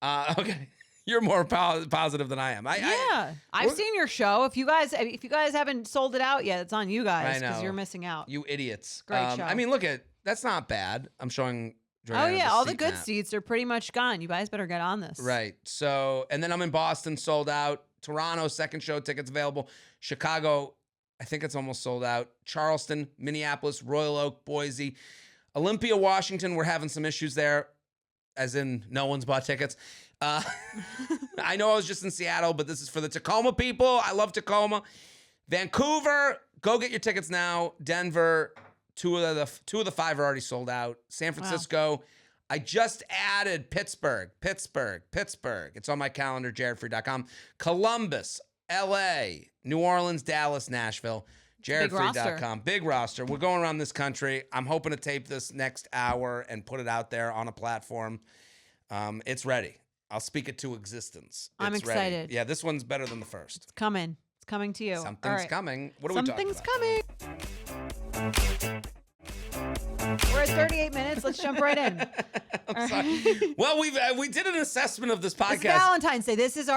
Not. Okay. You're more positive than I am. I've seen your show. If you guys haven't sold it out yet, it's on you guys because you're missing out. You idiots. Great show. I mean, that's not bad. I'm showing Oh yeah, all the good seats are pretty much gone. You guys better get on this. Right. So, and then I'm in Boston, sold out. Toronto, second show, tickets available. Chicago, I think it's almost sold out. Charleston, Minneapolis, Royal Oak, Boise. Olympia, Washington, we're having some issues there, as in no one's bought tickets. I know I was just in Seattle, but this is for the Tacoma people. I love Tacoma. Vancouver, go get your tickets now. Denver, two of the 5 are already sold out. San Francisco, I just added Pittsburgh. It's on my calendar, jaredfree.com. Columbus, LA, New Orleans, Dallas, Nashville, jaredfree.com. Big roster. We're going around this country. I'm hoping to tape this next hour and put it out there on a platform. It's ready. I'll speak it to existence. I'm excited. Ready. Yeah, this one's better than the first. It's coming. It's coming to you. Something's coming. What are we talking about? Something's coming. We're at 38 minutes. Let's jump right in. I'm sorry. Well, we did an assessment of this podcast. It's Valentine's Day. This is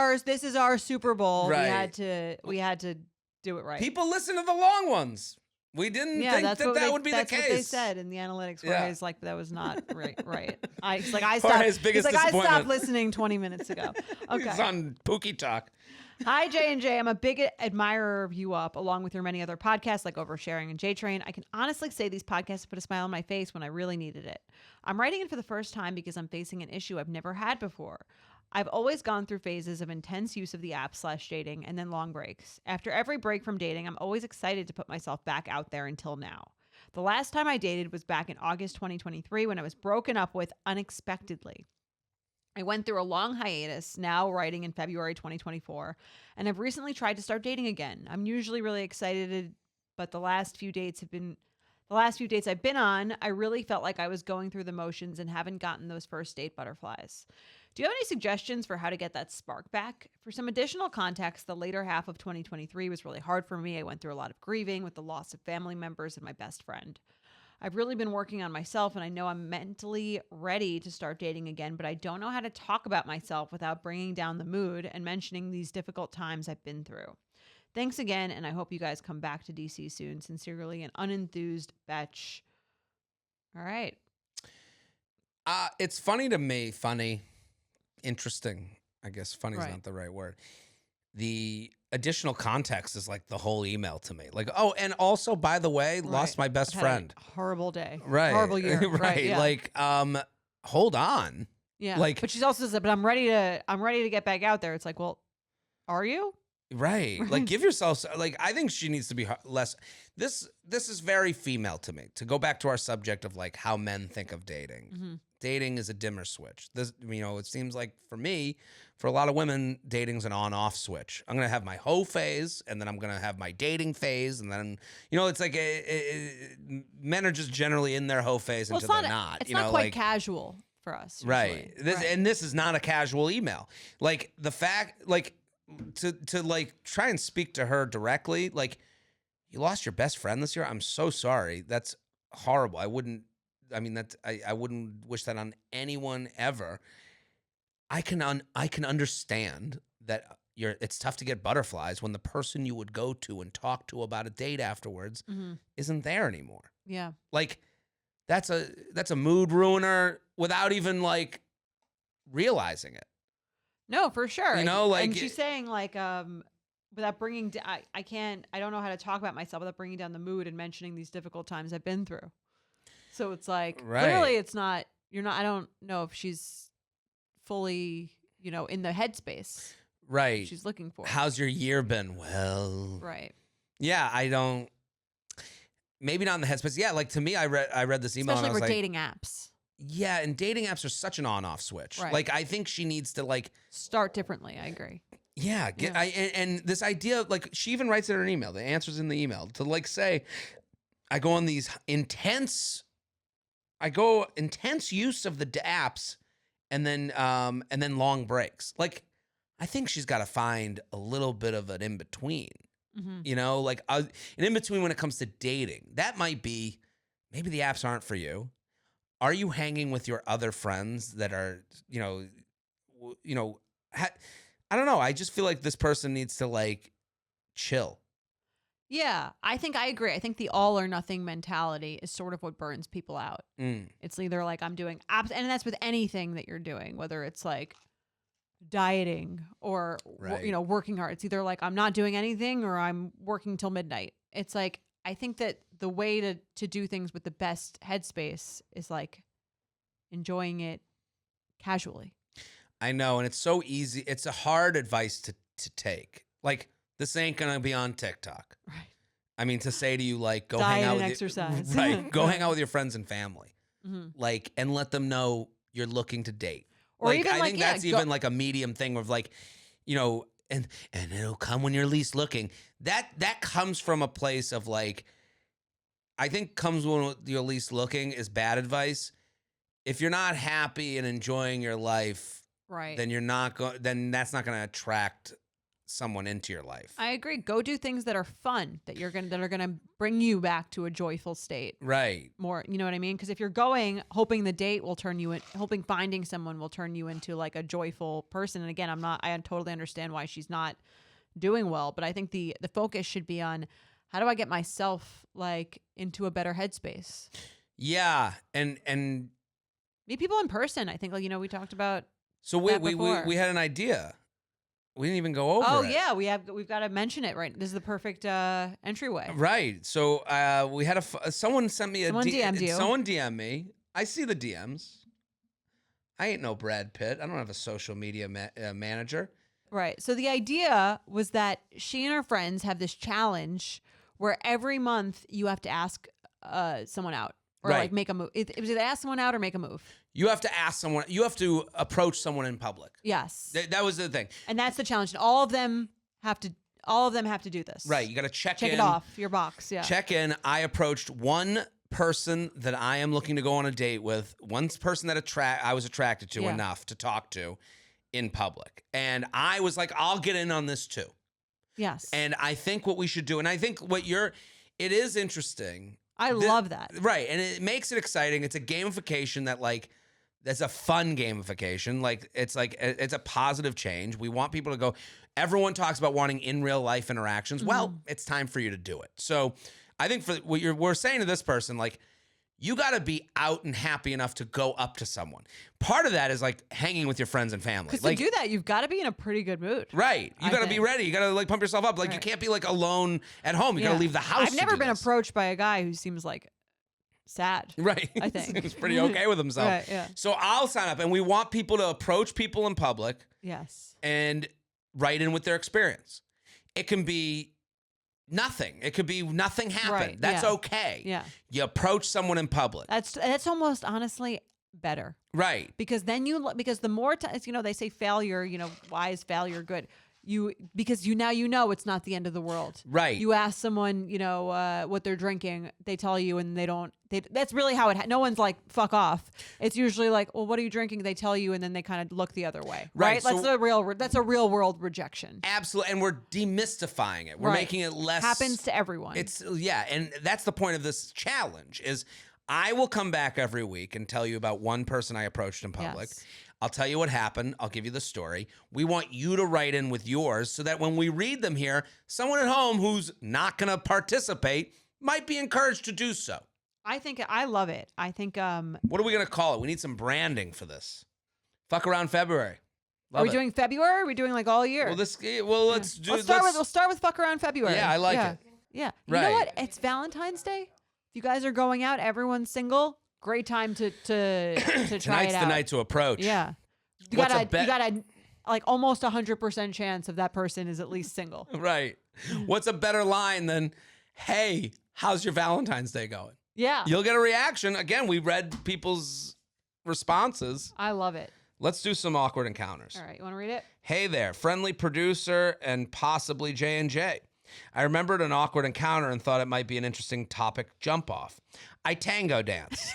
our Super Bowl. Right. We had to do it right. People listen to the long ones. We didn't think that would be the case. That's what they said in the analytics. Where he's like, that was not right. I stopped. I stopped listening 20 minutes ago. Okay. It's on Pookie Talk. Hi, J&J. I'm a big admirer of You Up, along with your many other podcasts like Oversharing and J-Train. I can honestly say these podcasts put a smile on my face when I really needed it. I'm writing in for the first time because I'm facing an issue I've never had before. I've always gone through phases of intense use of the app/dating and then long breaks. After every break from dating, I'm always excited to put myself back out there until now. The last time I dated was back in August 2023 when I was broken up with unexpectedly. I went through a long hiatus, now writing in February 2024, and I've recently tried to start dating again. I'm usually really excited, but the last few dates I've been on, I really felt like I was going through the motions and haven't gotten those first date butterflies. Do you have any suggestions for how to get that spark back? For some additional context, the later half of 2023 was really hard for me. I went through a lot of grieving with the loss of family members and my best friend. I've really been working on myself, and I know I'm mentally ready to start dating again, but I don't know how to talk about myself without bringing down the mood and mentioning these difficult times I've been through. Thanks again, and I hope you guys come back to DC soon. Sincerely, an unenthused Betch. All right. It's funny to me, interesting. I guess funny is not the right word. The additional context is like the whole email to me. Like, oh, and also, by the way, lost my best friend. Horrible day. Right. Horrible year. Right. Yeah. Like, hold on. Yeah. Like, but she's also said, but I'm ready to get back out there. It's like, well, are you? Right. Like, give yourself, like, I think she needs to be less. This is very female to me. To go back to our subject of like how men think of dating. Mm-hmm. Dating is a dimmer switch. This, it seems like for me, for a lot of women, dating's an on-off switch. I'm gonna have my hoe phase, and then I'm gonna have my dating phase, and then it's like men are just generally in their hoe phase until they're not. It's not quite casual for us, right? This is not a casual email. Like the fact, like to like try and speak to her directly. Like, you lost your best friend this year. I'm so sorry. That's horrible. I wouldn't wish that on anyone ever. I can understand that it's tough to get butterflies when the person you would go to and talk to about a date afterwards isn't there anymore. Yeah. Like that's a mood ruiner without even like realizing it. No, for sure. Like, and she's saying like without bringing I don't know how to talk about myself without bringing down the mood and mentioning these difficult times I've been through. So it's like, clearly it's not, I don't know if she's fully, in the headspace. Right. She's looking for. How's your year been? Well. Right. Yeah, maybe not in the headspace. Yeah, like to me, I read this email. Especially and I was for like, dating apps. Yeah, and dating apps are such an on-off switch. Right. Like, I think she needs to like start differently. I agree. Yeah, and this idea, like, she even writes it in an email. The answer's in the email to like say, I go on these intense use of the apps, and then long breaks. Like, I think she's got to find a little bit of an in between. Mm-hmm. Like an in between when it comes to dating. That might be, maybe the apps aren't for you. Are you hanging with your other friends that are, I don't know. I just feel like this person needs to like chill. Yeah, I think I agree. I think the all or nothing mentality is sort of what burns people out. It's either like I'm doing and that's with anything that you're doing, whether it's like dieting or working hard. It's either like I'm not doing anything or I'm working till midnight. It's like, I think that the way to do things with the best headspace is like enjoying it casually. I know, and it's so easy. It's a hard advice to take. Like, this ain't gonna be on TikTok. Right. I mean, to say to you, like, go hang out with exercise. Right. Go hang out with your friends and family. Like, and let them know you're looking to date. Or like, even I think that's even like a medium thing of like, and it'll come when you're least looking. That comes from a place of like, I think comes when you're least looking is bad advice. If you're not happy and enjoying your life, right, then then that's not going to attract someone into your life. I agree. Go do things that are fun, that are going to bring you back to a joyful state. Right. More, you know what I mean? Because if you're going hoping the date will turn you in, hoping finding someone will turn you into like a joyful person. And again, I totally understand why she's not doing well, but I think the focus should be on, how do I get myself like into a better headspace? Yeah. And meet people in person. I think, like, we talked about. So we had an idea. We didn't even go over it. Oh, yeah. We've got to mention it, right? This is the perfect entryway. Right. So we had someone sent me someone DM'd you. Someone DM'd me. I see the DMs. I ain't no Brad Pitt. I don't have a social media manager. Right. So the idea was that she and her friends have this challenge where every month you have to ask someone out. Or like make a move. It was either ask someone out or make a move. You have to ask someone. You have to approach someone in public. Yes, that was the thing, and that's the challenge. And all of them have to do this. Right. You got to check it off your box. Yeah. Check in. I approached one person that I am looking to go on a date with. One person that I was attracted to enough to talk to in public, and I was like, I'll get in on this too. Yes. And I think what we should do, and I think it is interesting. I love that. Right. And it makes it exciting. It's a gamification that's a fun gamification. It's a positive change. We want people to go. Everyone talks about wanting in real life interactions. Mm-hmm. Well, it's time for you to do it. So I think for what we're saying to this person, like, you got to be out and happy enough to go up to someone. Part of that is like hanging with your friends and family. Because like, to do that, you've got to be in a pretty good mood. Right. You got to be ready. You got to like pump yourself up. Like you can't be like alone at home. You got to leave the house. I've never been approached by a guy who seems like sad. Right. I think. He's pretty okay with himself. Right, yeah. So I'll sign up, and we want people to approach people in public. Yes. And write in with their experience. It can be nothing. It could be nothing happened. Right, That's okay. Yeah. You approach someone in public. That's almost honestly better. Right. Because then because the more times, they say failure, why is failure good? Because now it's not the end of the world. Right. You ask someone, what they're drinking, they tell you, and that's really how no one's like, fuck off. It's usually like, well, what are you drinking? They tell you, and then they kind of look the other way. Right. So, that's a real world rejection. Absolutely. And we're demystifying it. We're making it less. Happens to everyone. And that's the point of this challenge is I will come back every week and tell you about one person I approached in public. Yes. I'll tell you what happened. I'll give you the story. We want you to write in with yours so that when we read them here, someone at home who's not going to participate might be encouraged to do so. I love it. I think. What are we going to call it? We need some branding for this. Fuck around February. Are we doing February? Or are we doing like all year? Let's do. We'll start with fuck around February. Yeah, I like it. Yeah. You know what? It's Valentine's Day. If you guys are going out, everyone's single. Great time to try it out. Tonight's the night to approach. Yeah. You got a like almost 100% chance of that person is at least single. Right. What's a better line than, hey, how's your Valentine's Day going? Yeah. You'll get a reaction. Again, we read people's responses. I love it. Let's do some awkward encounters. All right. You want to read it? Hey there, friendly producer and possibly J&J. I remembered an awkward encounter and thought it might be an interesting topic jump off. I tango dance.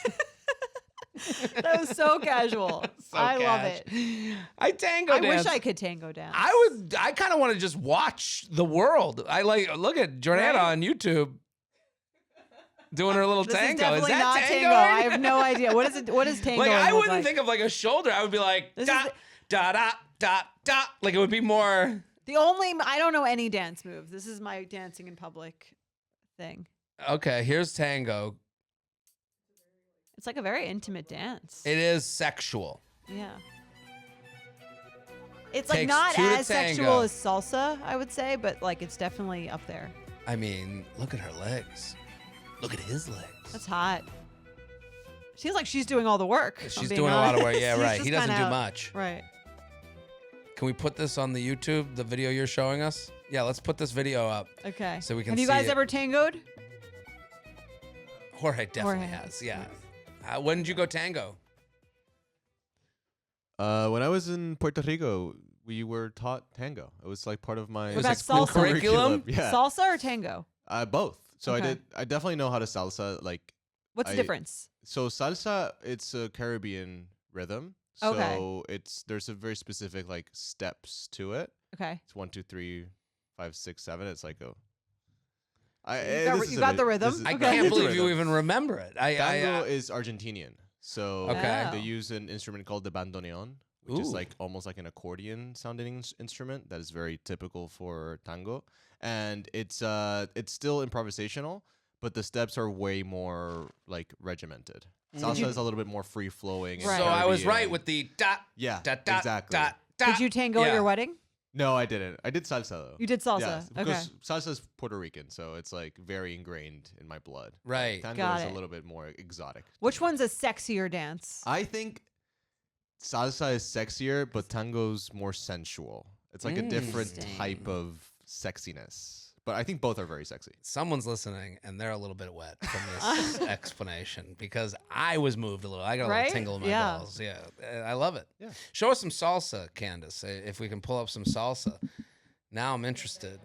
That was so casual. I love it. I tango dance. I wish I could tango dance. I kind of want to just watch the world. I look at Jordana on YouTube doing her little tango. Is that not tango? I have no idea. What is it? What is tango? Like I wouldn't think of like a shoulder. I would be like da da da da. Like it would be more. I don't know any dance moves. This is my dancing in public thing. Okay, here's tango. It's like a very intimate dance. It is sexual. Yeah. It's like not as sexual as salsa, I would say, but like it's definitely up there. I mean, look at her legs. Look at his legs. That's hot. Seems like she's doing all the work. She's doing a lot of work. Yeah, right. He doesn't do much. Right. Can we put this on the YouTube, the video you're showing us? Yeah, let's put this video up. Okay. So we can see Have you guys ever tangoed? Jorge definitely has. Yeah. When did you go tango? When I was in Puerto Rico, we were taught tango. It was like part of my school curriculum. Yeah. Salsa or tango? Both. So Okay. I definitely know how to salsa. Like, What's the difference? so salsa, it's a Caribbean rhythm. So Okay. there's a very specific like steps to it. Okay. It's 1, 2, 3, 5, 6, 7. It's like You got the rhythm? I Okay. can't believe you even remember it. Tango is Argentinian. So Okay. they use an instrument called the bandoneon, which is like almost like an accordion sounding instrument that is very typical for tango. And it's still improvisational, but the steps are way more like regimented. Salsa is a little bit more free flowing. Right. So I was right with the dot. Yeah, dot, dot, exactly. dot, dot. Did you tango at your wedding? No, I didn't. I did salsa though. You did salsa. Yeah, Okay. because salsa is Puerto Rican, so it's like very ingrained in my blood. Right. Tango Got is it. a little bit more exotic. Which one's a sexier dance? I think salsa is sexier, but tango's more sensual. It's like a different Interesting. type of sexiness. But I think both are very sexy. Someone's listening, and they're a little bit wet from this explanation because I was moved a little. I got a Right? little tingle in my Yeah. balls. Yeah, I love it. Yeah. Show us some salsa, Candace, if we can pull up some salsa. Now I'm interested.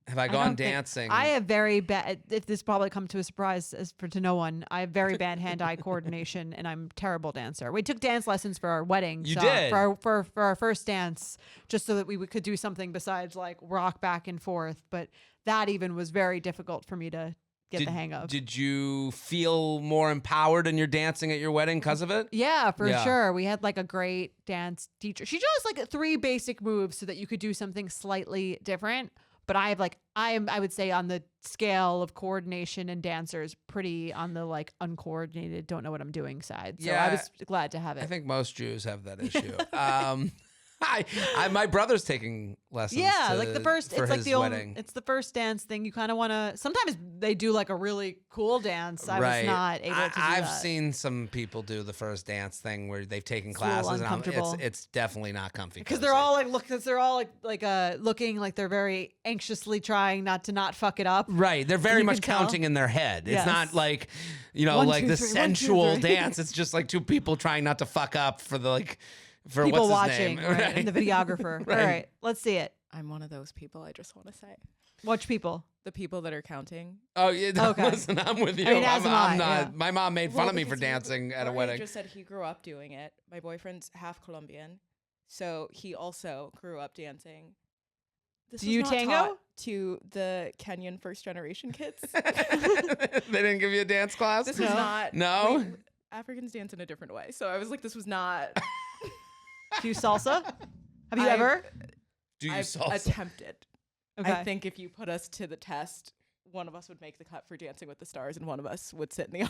Have I gone don't think- dancing? I have very bad. If this probably come to a surprise to no one, I have very bad hand-eye coordination, and I'm a terrible dancer. We took dance lessons for our wedding. You so did? for our first dance, just so that we could do something besides like rock back and forth. But that even was very difficult for me to get the hang of. Did you feel more empowered in your dancing at your wedding because of it? Yeah, for Yeah. sure. We had like a great dance teacher. She showed us like 3 basic moves so that you could do something slightly different. but I have like I would say on the scale of coordination and dancers, pretty on the like uncoordinated, don't know what I'm doing side. So I was glad to have it. I think most Jews have that issue. My brother's taking lessons. Yeah, like the first, for it's like his the wedding. old, it's the first dance thing. You kind of want to. Sometimes they do like a really cool dance. I was not able to do I've that. seen some people do the first dance thing where they've taken It's a little classes, and uncomfortable. it's definitely not comfy. Because they're all like looking like they're very anxiously trying not to not fuck it up. right. They're very you much can tell. counting in their head. It's Yes. not like, you know, 1, like 2, the 3, 1, 2, sensual 3. dance. It's just like two people trying not to fuck up for the like. For People what's watching, his name? right? And the videographer. Right. All right, let's see it. I'm one of those people. I just want to say Watch people. the people that are counting. Oh yeah, Okay. listen, I'm with you. I mean, as I'm am I, not. yeah. My mom made fun of me for because dancing at a Jorge wedding. just said he grew up doing it. My boyfriend's half Colombian, so he also grew up dancing. This Do was you not tango? taught to the Kenyan first generation kids. They didn't give you a dance class. This was not. No? Africans dance in a different way. So I was like, this was not. Do you salsa? Have you I've- ever? Do you I've salsa? attempted. Okay. I think if you put us to the test, one of us would make the cut for Dancing with the Stars, and one of us would sit in the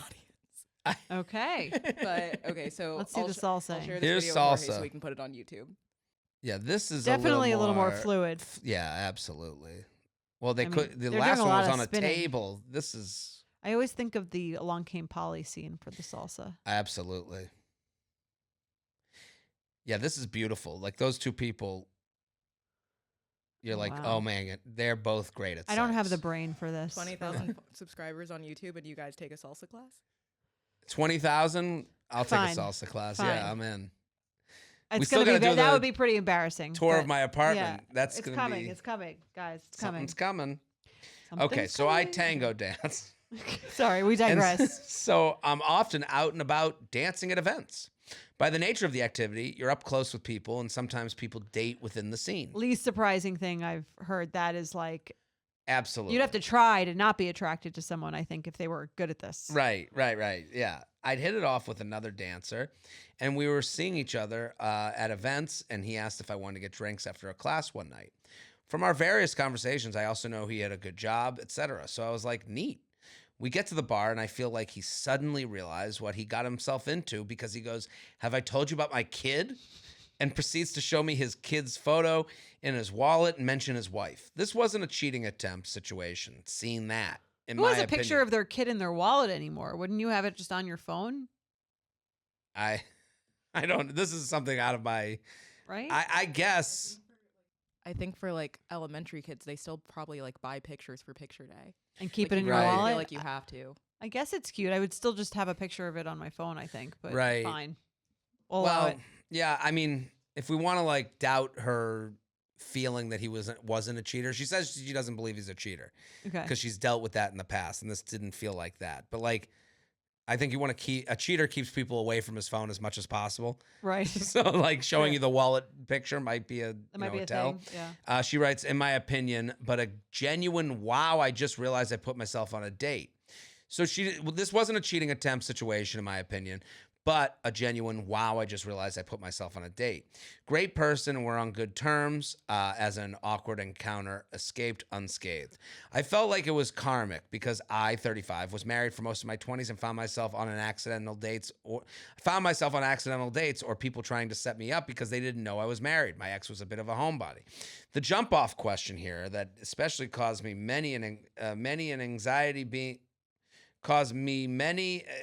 audience. Okay. But okay, so Let's see I'll the sh- salsa. I'll share this Here's video with Jorge salsa. so we can put it on YouTube. Yeah, this is Definitely a little more fluid. Yeah, absolutely. Well, they I mean, could. The they're last doing a one lot was of on a spinning. table. This is I always think of the Along Came Polly scene for the salsa. absolutely. Yeah, this is beautiful. Like those two people. You're like, Wow. oh man, they're both great at. I don't have the sex. brain for this. 20,000 subscribers on YouTube, and you guys take a salsa class? 20,000. I'll Fine. take a salsa class. Fine. Yeah, I'm in. We It's still gonna be gotta do that the would be pretty embarrassing. Tour of but my apartment. yeah, That's it's gonna coming. be. It's coming, guys. It's coming. Something's coming. Okay, Something's so I coming. tango dance. Sorry, we And digress. so I'm often out and about dancing at events. By the nature of the activity, you're up close with people, and sometimes people date within the scene. Least surprising thing I've heard that is like Absolutely. you'd have to try to not be attracted to someone, I think, if they were good at this. Right. Yeah. I'd hit it off with another dancer, and we were seeing each other at events, and he asked if I wanted to get drinks after a class one night. From our various conversations, I also know he had a good job, etc. So I was like, neat. We get to the bar, and I feel like he suddenly realized what he got himself into because he goes, "Have I told you about my kid?" and proceeds to show me his kid's photo in his wallet and mention his wife. This wasn't a cheating attempt situation. Seeing that, in Who my has a opinion, picture of their kid in their wallet anymore? Wouldn't you have it just on your phone? I don't. This is something out of my. Right? I guess. I think for like elementary kids, they still probably like buy pictures for picture day. and keep Like, it in you your Right. really wallet? feel like you have to. I guess it's cute. I would still just have a picture of it on my phone, I think, but Right. fine. We'll allow Well, it. yeah. I mean, if we want to like doubt her feeling that he wasn't a cheater, she says she doesn't believe he's a cheater Okay. because she's dealt with that in the past, and this didn't feel like that. But like, I think you want to keep a cheater keeps people away from his phone as much as possible. Right. So like showing Sure. you the wallet picture might be a That might be a tell. thing. Yeah. She writes, in my opinion, but a genuine wow, I just realized I put myself on a date. So this wasn't a cheating attempt situation, in my opinion, but a genuine wow, I just realized I put myself on a date. Great person, and we're on good terms. As an awkward encounter, escaped unscathed. I felt like it was karmic because I, 35, was married for most of my 20s and found myself on accidental dates or people trying to set me up because they didn't know I was married. My ex was a bit of a homebody. The jump off question here that especially caused me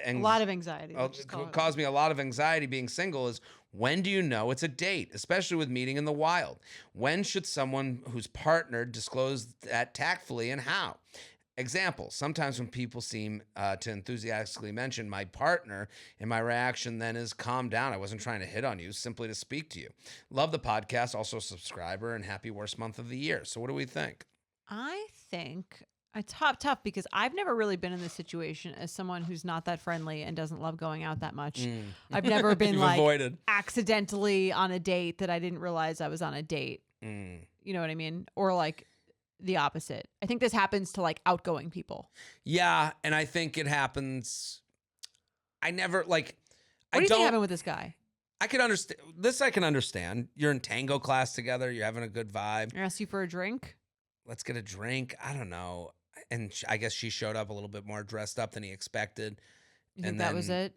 A lot of anxiety. let's just call it. caused me a lot of anxiety being single is when do you know it's a date, especially with meeting in the wild? When should someone who's partnered disclose that tactfully and how? Example, sometimes when people seem to enthusiastically mention my partner, and my reaction then is calm down. I wasn't trying to hit on you, simply to speak to you. Love the podcast, also a subscriber, and happy worst month of the year. So what do we think? I think it's tough because I've never really been in this situation as someone who's not that friendly and doesn't love going out that much. I've never been You've like avoided. accidentally on a date that I didn't realize I was on a date. You know what I mean? Or like the opposite. I think this happens to like outgoing people. Yeah, and I think it happens. I never like. What do you think happened with this guy? I can understand this. I can understand. You're in tango class together. You're having a good vibe. I asked you for a drink. let's get a drink. I don't know. And I guess she showed up a little bit more dressed up than he expected. You think that was it?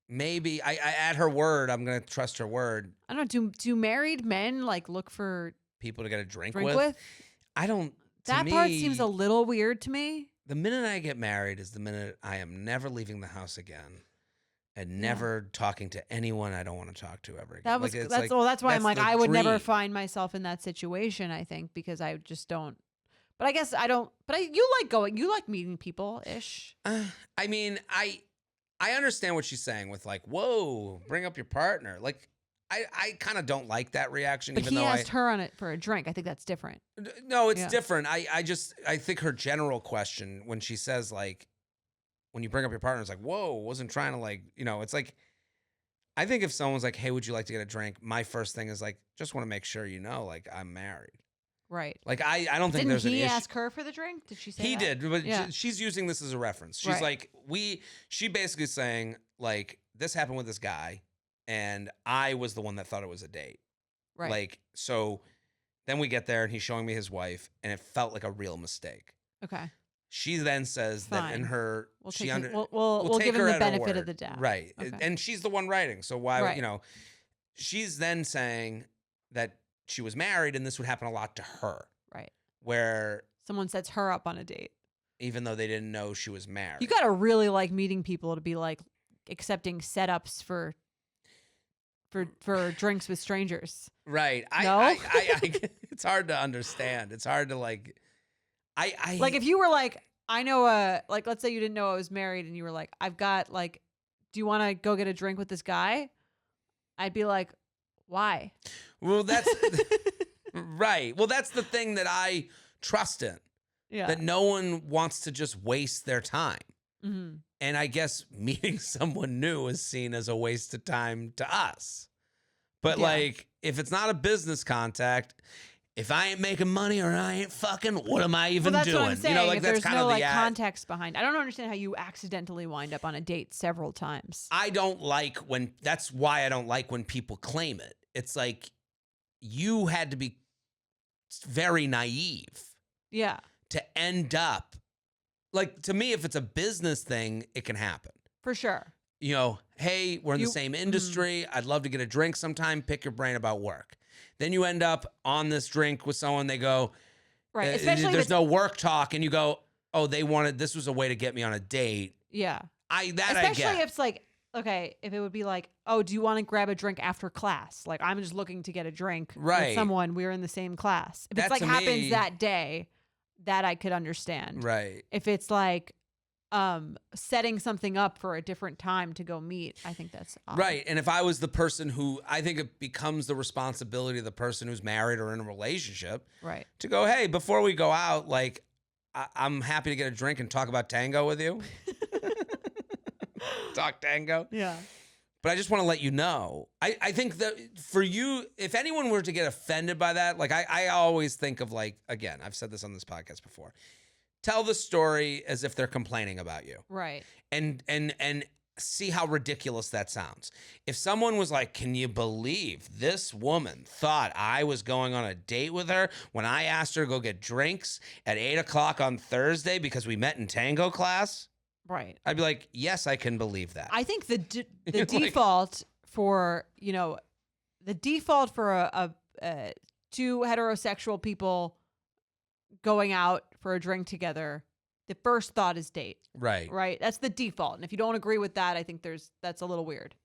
Maybe I at her word, I'm gonna trust her word. I don't know. Do married men like look for People to get a drink with? with? I don't. That part seems a little weird to me. The minute I get married is the minute I am never leaving the house again, and never talking to anyone I don't want to talk to ever again. That's why I'm like, I would never find myself in that situation. I think because I just don't. But I guess I don't. But you like going. You like meeting people ish. I mean, I understand what she's saying with like, whoa, bring up your partner. Like, I kind of don't like that reaction. But he asked her on it for a drink. I think that's different. No, it's different. I think her general question when she says like, when you bring up your partner, it's like, whoa, wasn't trying to like, it's like, I think if someone's like, hey, would you like to get a drink? My first thing is like, just want to make sure like I'm married. Right. Like, I don't think there's an issue. Didn't he ask her for the drink? Did she say He that? did, but she's using this as a reference. She's like, she basically saying, like, this happened with this guy, and I was the one that thought it was a date. Right. Like, so then we get there, and he's showing me his wife, and it felt like a real mistake. Okay. She then says that in her... We'll give him the benefit of the doubt. Right. Okay. And she's the one writing, so why, she's then saying that she was married and this would happen a lot to her. Right. Where someone sets her up on a date. Even though they didn't know she was married. You got to really like meeting people to be like accepting setups for drinks with strangers. Right. No? I it's hard to understand. It's hard to like like if you were like, I know like let's say you didn't know I was married and you were like, I've got like, do you want to go get a drink with this guy? I'd be like, why? Well, that's right. Well, that's the thing that I trust in. Yeah. That no one wants to just waste their time. Mm-hmm. And I guess meeting someone new is seen as a waste of time to us. But like, if it's not a business contact, if I ain't making money or I ain't fucking, what am I even that's doing? What I'm saying. Like if that's there's no like context behind. I don't understand how you accidentally wind up on a date several times. I don't like when. That's why I don't like when people claim it. It's like you had to be very naive. Yeah. To end up, like, to me, if it's a business thing, it can happen. For sure. Hey, we're in the same industry. I'd love to get a drink sometime. Pick your brain about work. Then you end up on this drink with someone. They go, right. Especially there's no work talk, and you go, oh, this was a way to get me on a date. Yeah. I get. Especially if it's like, okay, if it would be like, oh, do you want to grab a drink after class? Like, I'm just looking to get a drink with someone. We're in the same class. If it's like happens that day, that I could understand. Right. If it's like setting something up for a different time to go meet, I think that's odd. Right. And if I was the person who, I think it becomes the responsibility of the person who's married or in a relationship. Right. To go, hey, before we go out, like, I'm happy to get a drink and talk about tango with you. Talk tango. Yeah. But I just want to let you know, I think that for you, if anyone were to get offended by that, like I always think of like, again, I've said this on this podcast before, tell the story as if they're complaining about you. Right. And see how ridiculous that sounds. If someone was like, can you believe this woman thought I was going on a date with her when I asked her to go get drinks at 8:00 on Thursday because we met in tango class? Right. I'd be like, yes, I can believe that. I think the default for, the default for a two heterosexual people going out for a drink together, the first thought is date. Right. Right. That's the default. And if you don't agree with that, I think that's a little weird.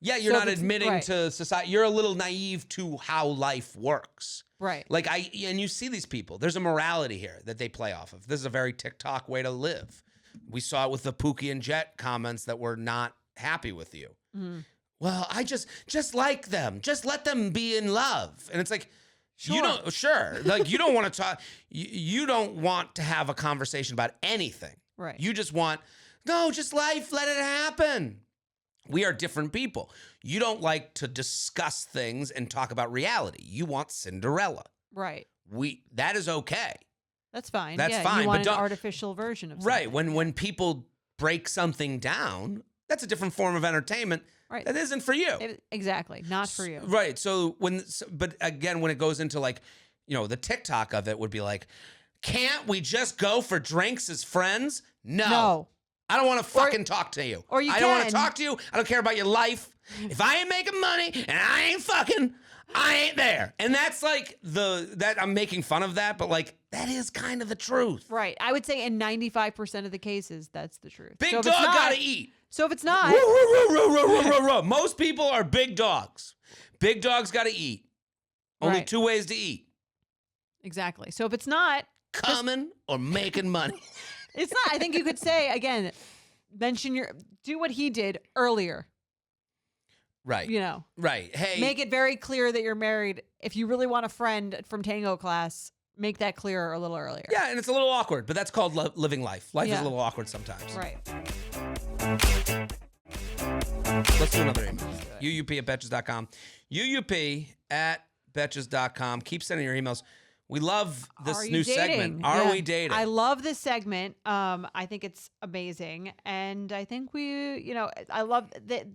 Yeah, you're not admitting to society. You're a little naive to how life works. Right. Like and you see these people. There's a morality here that they play off of. This is a very TikTok way to live. We saw it with the Pookie and Jet comments that were not happy with you. Mm-hmm. Well, I just like them. Just let them be in love. And it's like, sure. Like, you don't want to talk. You don't want to have a conversation about anything. Right. You just want, no, just life. Let it happen. We are different people. You don't like to discuss things and talk about reality. You want Cinderella. Right. That is okay. That's fine. That's fine. You want an artificial version of something. Right. When people break something down, that's a different form of entertainment. Right. That isn't for you. Exactly. Not for you. Right. So but again, when it goes into like, the TikTok of it would be like, Can't we just go for drinks as friends? No. I don't want to fucking talk to you. Or you I can. don't want to talk to you. I don't care about your life. If I ain't making money and I ain't fucking, I ain't there. And that's like that I'm making fun of that, but like that is kind of the truth. Right. I would say in 95% of the cases, that's the truth. Big dog gotta eat. So if it's not, most people are big dogs. Big dogs gotta eat. Only Right. 2 ways to eat. Exactly. So if it's not, Coming or making money. it's not. I think you could say again, do what he did earlier. Right. You know. Right. Hey. Make it very clear that you're married. If you really want a friend from tango class, make that clear a little earlier. Yeah, and it's a little awkward, but that's called living life. Life is Yeah. a little awkward sometimes. Right. Let's do another email. UUP@betches.com. UUP@betches.com. Keep sending your emails. We love this new segment. Are we dating? I love this segment. I think it's amazing. And I think I love that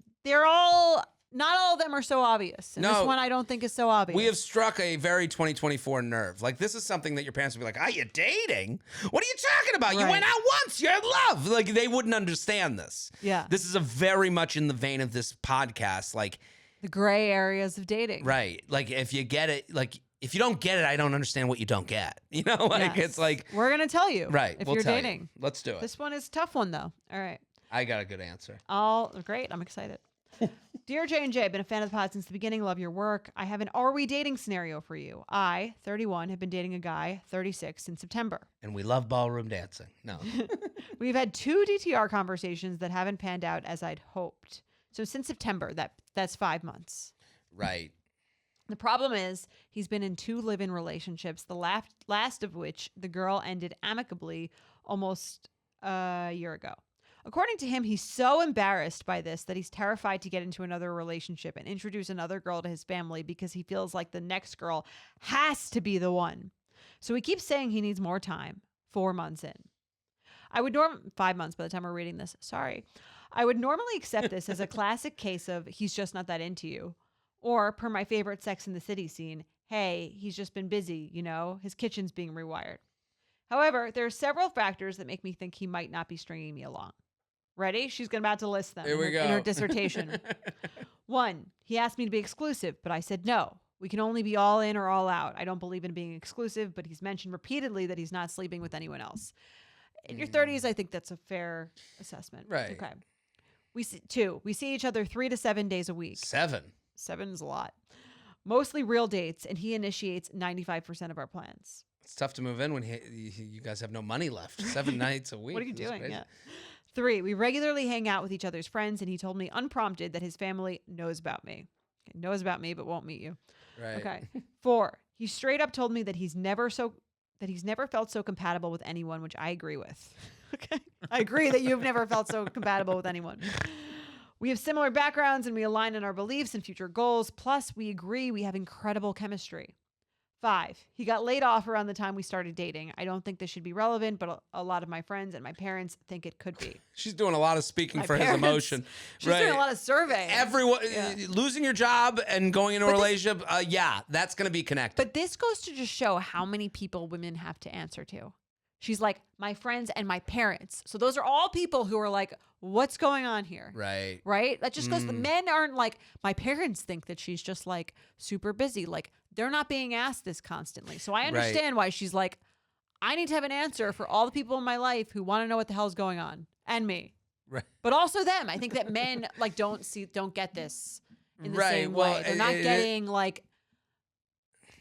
not all of them are so obvious. And this one I don't think is so obvious. We have struck a very 2024 nerve. Like, this is something that your parents would be like, are you dating? What are you talking about? You went out once. You're in love. Like, they wouldn't understand this. Yeah. This is a very much in the vein of this podcast. Like, the gray areas of dating. Right. Like, if you get it, like, if you don't get it, I don't understand what you don't get. You know, like, Yes. it's like. We're going to tell you. Right. If we'll you're tell dating. You. Let's do it. This one is a tough one, though. All right. I got a good answer. Great. I'm excited. Dear J&J, I've been a fan of the pod since the beginning. Love your work. I have an are we dating scenario for you. I, 31, have been dating a guy, 36, in September. And we love ballroom dancing. No. We've had 2 DTR conversations that haven't panned out as I'd hoped. So since September, that's 5 months. Right. The problem is he's been in 2 live-in relationships, the last of which the girl ended amicably almost a year ago. According to him, he's so embarrassed by this that he's terrified to get into another relationship and introduce another girl to his family because he feels like the next girl has to be the one. So he keeps saying he needs more time, 4 months in. 5 months by the time we're reading this. Sorry. I would normally accept this as a classic case of he's just not that into you. Or, per my favorite Sex and the City scene, hey, he's just been busy, his kitchen's being rewired. However, there are several factors that make me think he might not be stringing me along. Ready? She's about to list them in her dissertation. 1, he asked me to be exclusive, but I said no. We can only be all in or all out. I don't believe in being exclusive, but he's mentioned repeatedly that he's not sleeping with anyone else. In your 30s, I think that's a fair assessment. Right. Okay. 2, we see each other 3 to 7 days a week. 7. 7 is a lot. Mostly real dates, and he initiates 95% of our plans. It's tough to move in when you guys have no money left. 7 nights a week. What are you doing? Yeah. 3, we regularly hang out with each other's friends, and he told me unprompted that his family knows about me. Okay, knows about me, but won't meet you. Right. Okay. 4, he straight up told me that he's never felt so compatible with anyone, which I agree with. Okay. I agree that you've never felt so compatible with anyone. We have similar backgrounds and we align in our beliefs and future goals. Plus, we agree we have incredible chemistry. 5, he got laid off around the time we started dating. I don't think this should be relevant, but a lot of my friends and my parents think it could be. She's doing a lot of speaking for his emotion. She's doing a lot of surveying. Everyone, losing your job and going into a relationship, that's going to be connected. But this goes to just show how many people women have to answer to. She's like, my friends and my parents. So those are all people who are like, what's going on here? Right. Right? That just goes, the men aren't like, my parents think that she's just like super busy. Like, they're not being asked this constantly. So I understand why she's like, I need to have an answer for all the people in my life who want to know what the hell's going on. And me. Right. But also them. I think that men like don't get this in the same way. They're not getting like,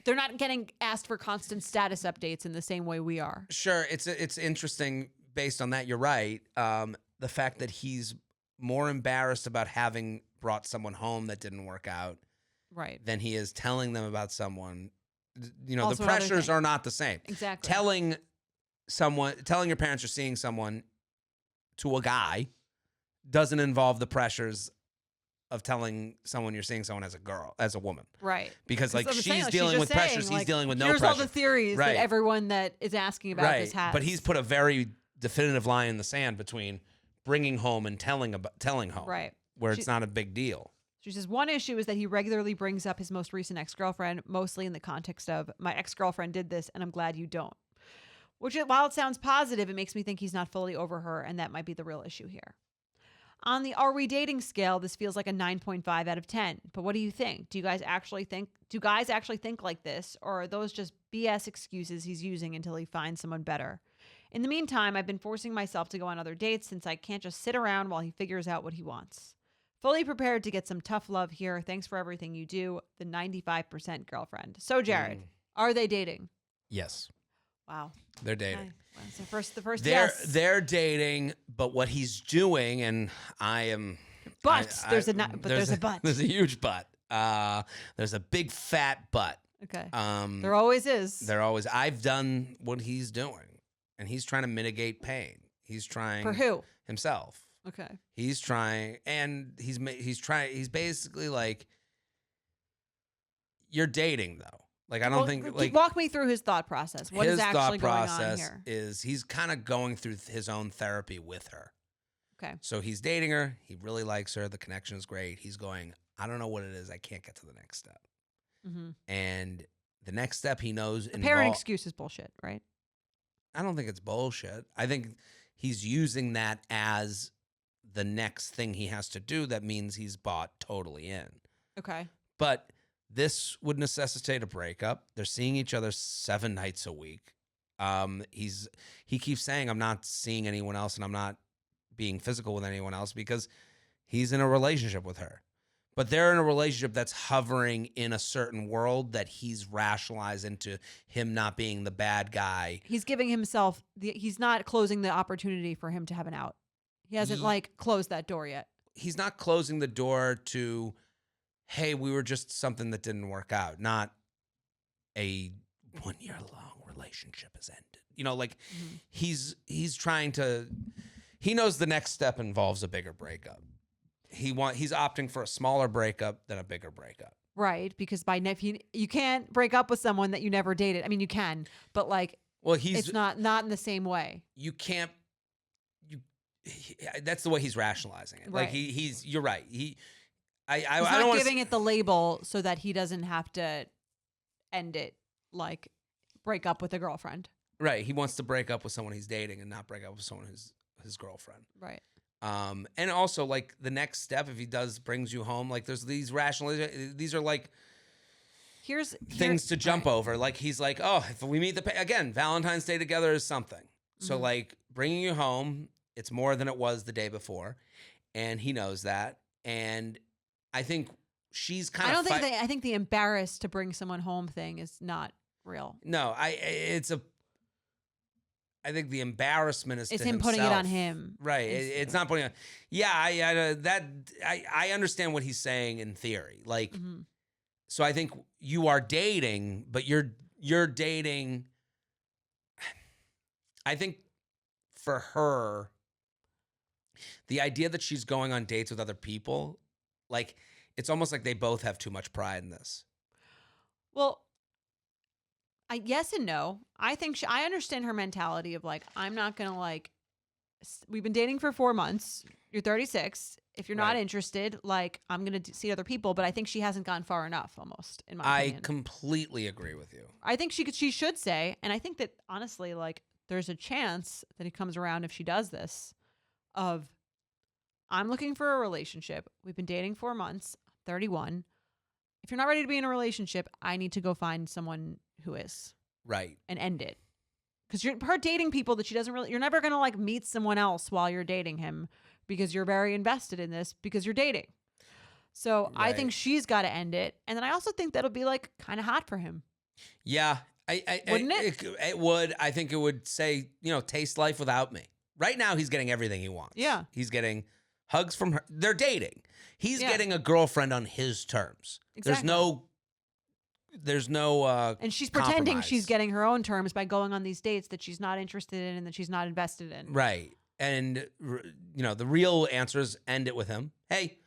they're not getting asked for constant status updates in the same way we are. Sure. It's interesting based on that. You're right. The fact that he's more embarrassed about having brought someone home that didn't work out. Right. Than he is telling them about someone. Also the pressures are not the same. Exactly. Telling your parents you're seeing someone to a guy doesn't involve the pressures of telling someone you're seeing someone as a woman. Right. Because like she's dealing with pressures, he's dealing with no pressure. Here's all the theories that everyone that is asking about this has. But he's put a very definitive line in the sand between bringing home and telling home. Right. Where it's not a big deal. She says, one issue is that he regularly brings up his most recent ex-girlfriend, mostly in the context of, my ex-girlfriend did this, and I'm glad you don't. Which, while it sounds positive, it makes me think he's not fully over her, and that might be the real issue here. On the are we dating scale, this feels like a 9.5 out of 10. But what do you think? Do guys actually think like this, or are those just BS excuses he's using until he finds someone better? In the meantime, I've been forcing myself to go on other dates since I can't just sit around while he figures out what he wants. Fully prepared to get some tough love here. Thanks for everything you do. The 95% girlfriend. So, Jared, are they dating? Yes. Wow. They're dating. Okay. Well, so the first yes. They're dating, but what he's doing, and I am... But there's a but. There's a huge but. There's a big fat but. Okay. There always is. I've done what he's doing. And he's trying to mitigate pain. He's trying for who? Himself. Okay. He's trying, and he's basically like, you're dating though. Like I don't think like walk me through his thought process. What is actually going on here? His thought process is he's kind of going through his own therapy with her. Okay. So he's dating her. He really likes her. The connection is great. He's going, I don't know what it is. I can't get to the next step. Mm-hmm. And the next step he knows. The parent excuse is bullshit, right? I don't think it's bullshit. I think he's using that as the next thing he has to do. That means he's bought totally in. Okay. But this would necessitate a breakup. They're seeing each other 7 nights a week. He keeps saying, I'm not seeing anyone else and I'm not being physical with anyone else because he's in a relationship with her. But they're in a relationship that's hovering in a certain world that he's rationalized into him not being the bad guy. He's giving himself, he's not closing the opportunity for him to have an out. He hasn't closed that door yet. He's not closing the door to, hey, we were just something that didn't work out. Not a 1-year-long relationship has ended. He's trying to, he knows the next step involves a bigger breakup. He's opting for a smaller breakup than a bigger breakup. Right, because you can't break up with someone that you never dated. I mean, you can, but it's not in the same way. You can't. That's the way he's rationalizing it. Right. Like you're right. He's not giving it the label so that he doesn't have to end it, like break up with a girlfriend. Right. He wants to break up with someone he's dating and not break up with someone who's his girlfriend. Right. And also like the next step, if he brings you home, like there's these these are like things to jump over. Like he's like, oh, if we meet again, Valentine's Day together is something. So like bringing you home, it's more than it was the day before. And he knows that. And I think she's kind of, I think the embarrassed to bring someone home thing is not real. No, I think the embarrassment is it's to him himself. Putting it on him. Right. It's not putting it on. Yeah, I understand what he's saying in theory. Like, so I think you are dating, but you're dating. I think for her, the idea that she's going on dates with other people, like, it's almost like they both have too much pride in this. Well, yes and no. I think I understand her mentality of like, I'm not going to we've been dating for 4 months. You're 36. If you're not interested, I'm going to see other people. But I think she hasn't gone far enough almost, in my opinion. I completely agree with you. I think she should say, and I think that honestly, there's a chance that he comes around if she does this of, I'm looking for a relationship. We've been dating 4 months, 31. If you're not ready to be in a relationship, I need to go find someone who is. Right. And end it. Because her dating people that she doesn't really, you're never going to meet someone else while you're dating him because you're very invested in this because you're dating. So I think she's got to end it. And then I also think that'll be kind of hot for him. Yeah. Wouldn't it? It would. I think it would say, taste life without me. Right now, he's getting everything he wants. Yeah. He's getting hugs from her. They're dating. He's getting a girlfriend on his terms. Exactly. There's no and she's pretending she's getting her own terms by going on these dates that she's not interested in and that she's not invested in. Right. And the real answer is end it with him. Hey,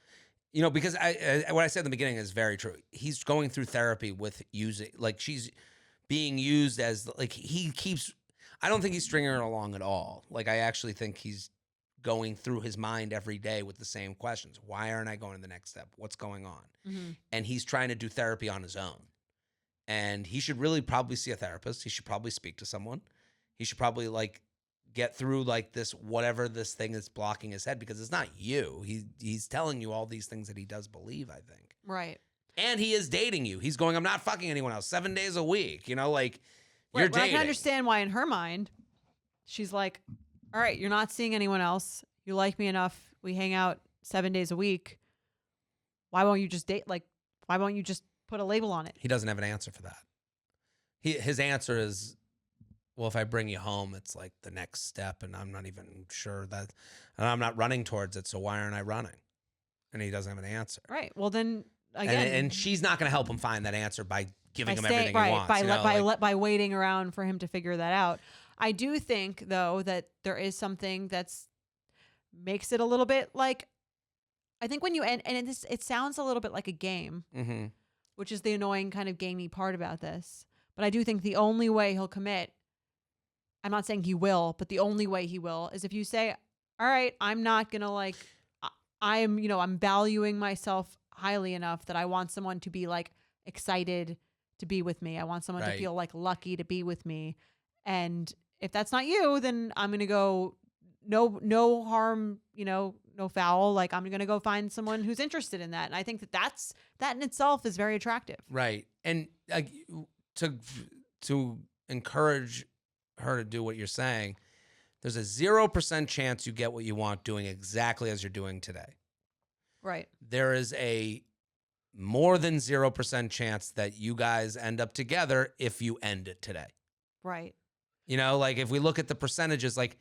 because what I said in the beginning is very true. He's going through therapy with using, she's being used as I don't think he's stringing her along at all. I actually think he's going through his mind every day with the same questions. Why aren't I going to the next step? What's going on? Mm-hmm. And he's trying to do therapy on his own. And he should really probably see a therapist. He should probably speak to someone. he should probably like get through like this, whatever this thing is blocking his head, because it's not you. He's telling you all these things that he does believe, I think. Right. And he is dating you. He's going, I'm not fucking anyone else 7 days a week. You know, like you're dating. I can understand why in her mind, she's like, all right, you're not seeing anyone else. You like me enough. We hang out 7 days a week. Why won't you just date? Like, why won't you just put a label on it? He doesn't have an answer for that. His answer is, well, if I bring you home, it's like the next step, and I'm not even sure that, and I'm not running towards it, so why aren't I running? And he doesn't have an answer. Right. Well, then, again. And she's not going to help him find that answer by giving him everything he wants. By waiting around for him to figure that out. I do think, though, that there is something that's makes it a little bit like, I think when you end, and it sounds a little bit like a game, which is the annoying kind of gamey part about this. But I do think the only way he'll commit, I'm not saying he will, but the only way he will is if you say, all right, I'm not going to like, I'm valuing myself highly enough that I want someone to be like excited to be with me. I want someone to feel like lucky to be with me. And if that's not you, then I'm going to go no harm, no foul. Like, I'm going to go find someone who's interested in that. And I think that in itself is very attractive. Right. And to encourage her to do what you're saying, there's a 0% chance you get what you want doing exactly as you're doing today. Right. There is a more than 0% chance that you guys end up together if you end it today. Right. Like if we look at the percentages, like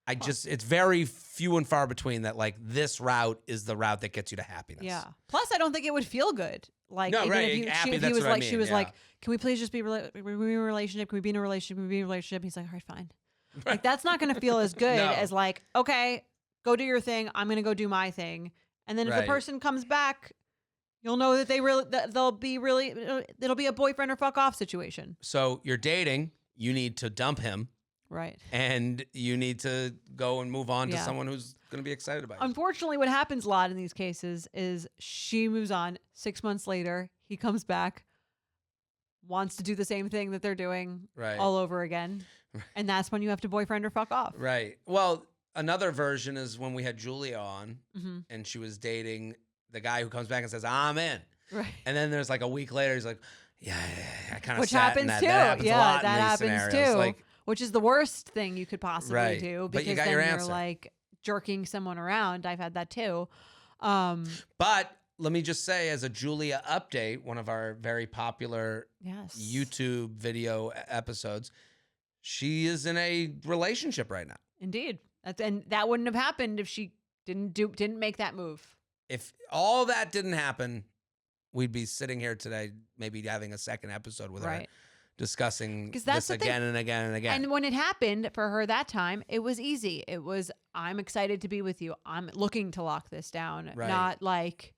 it's very few and far between that like this route is the route that gets you to happiness. Yeah. Plus, I don't think it would feel good. Like, no, even right. if he was like, she was like, can we please just be in a relationship? Can we be in a relationship? Can we be in a relationship? He's like, all right, fine. Like, that's not going to feel as good as like, okay, go do your thing. I'm going to go do my thing. And then if the person comes back, you'll know that it'll be a boyfriend or fuck off situation. So you're dating, you need to dump him. Right. And you need to go and move on to someone who's going to be excited about it. Unfortunately, what happens a lot in these cases is she moves on. 6 months later, he comes back, wants to do the same thing that they're doing all over again. And that's when you have to boyfriend or fuck off. Right. Well, another version is when we had Julia on and she was dating the guy who comes back and says, I'm in. Right. And then there's like a week later, he's like, yeah, I kind of Which happens too. That happens scenarios. too. Like, which is the worst thing you could possibly do, because but you got then your you're answer. like jerking someone around. I've had that too. But let me just say, as a Julia update, one of our very popular YouTube video episodes, she is in a relationship right now. Indeed. And that wouldn't have happened if she didn't make that move. If all that didn't happen, we'd be sitting here today, maybe having a second episode with her, discussing this again and again and again. And when it happened for her that time, it was easy. It was, I'm excited to be with you. I'm looking to lock this down. Not like,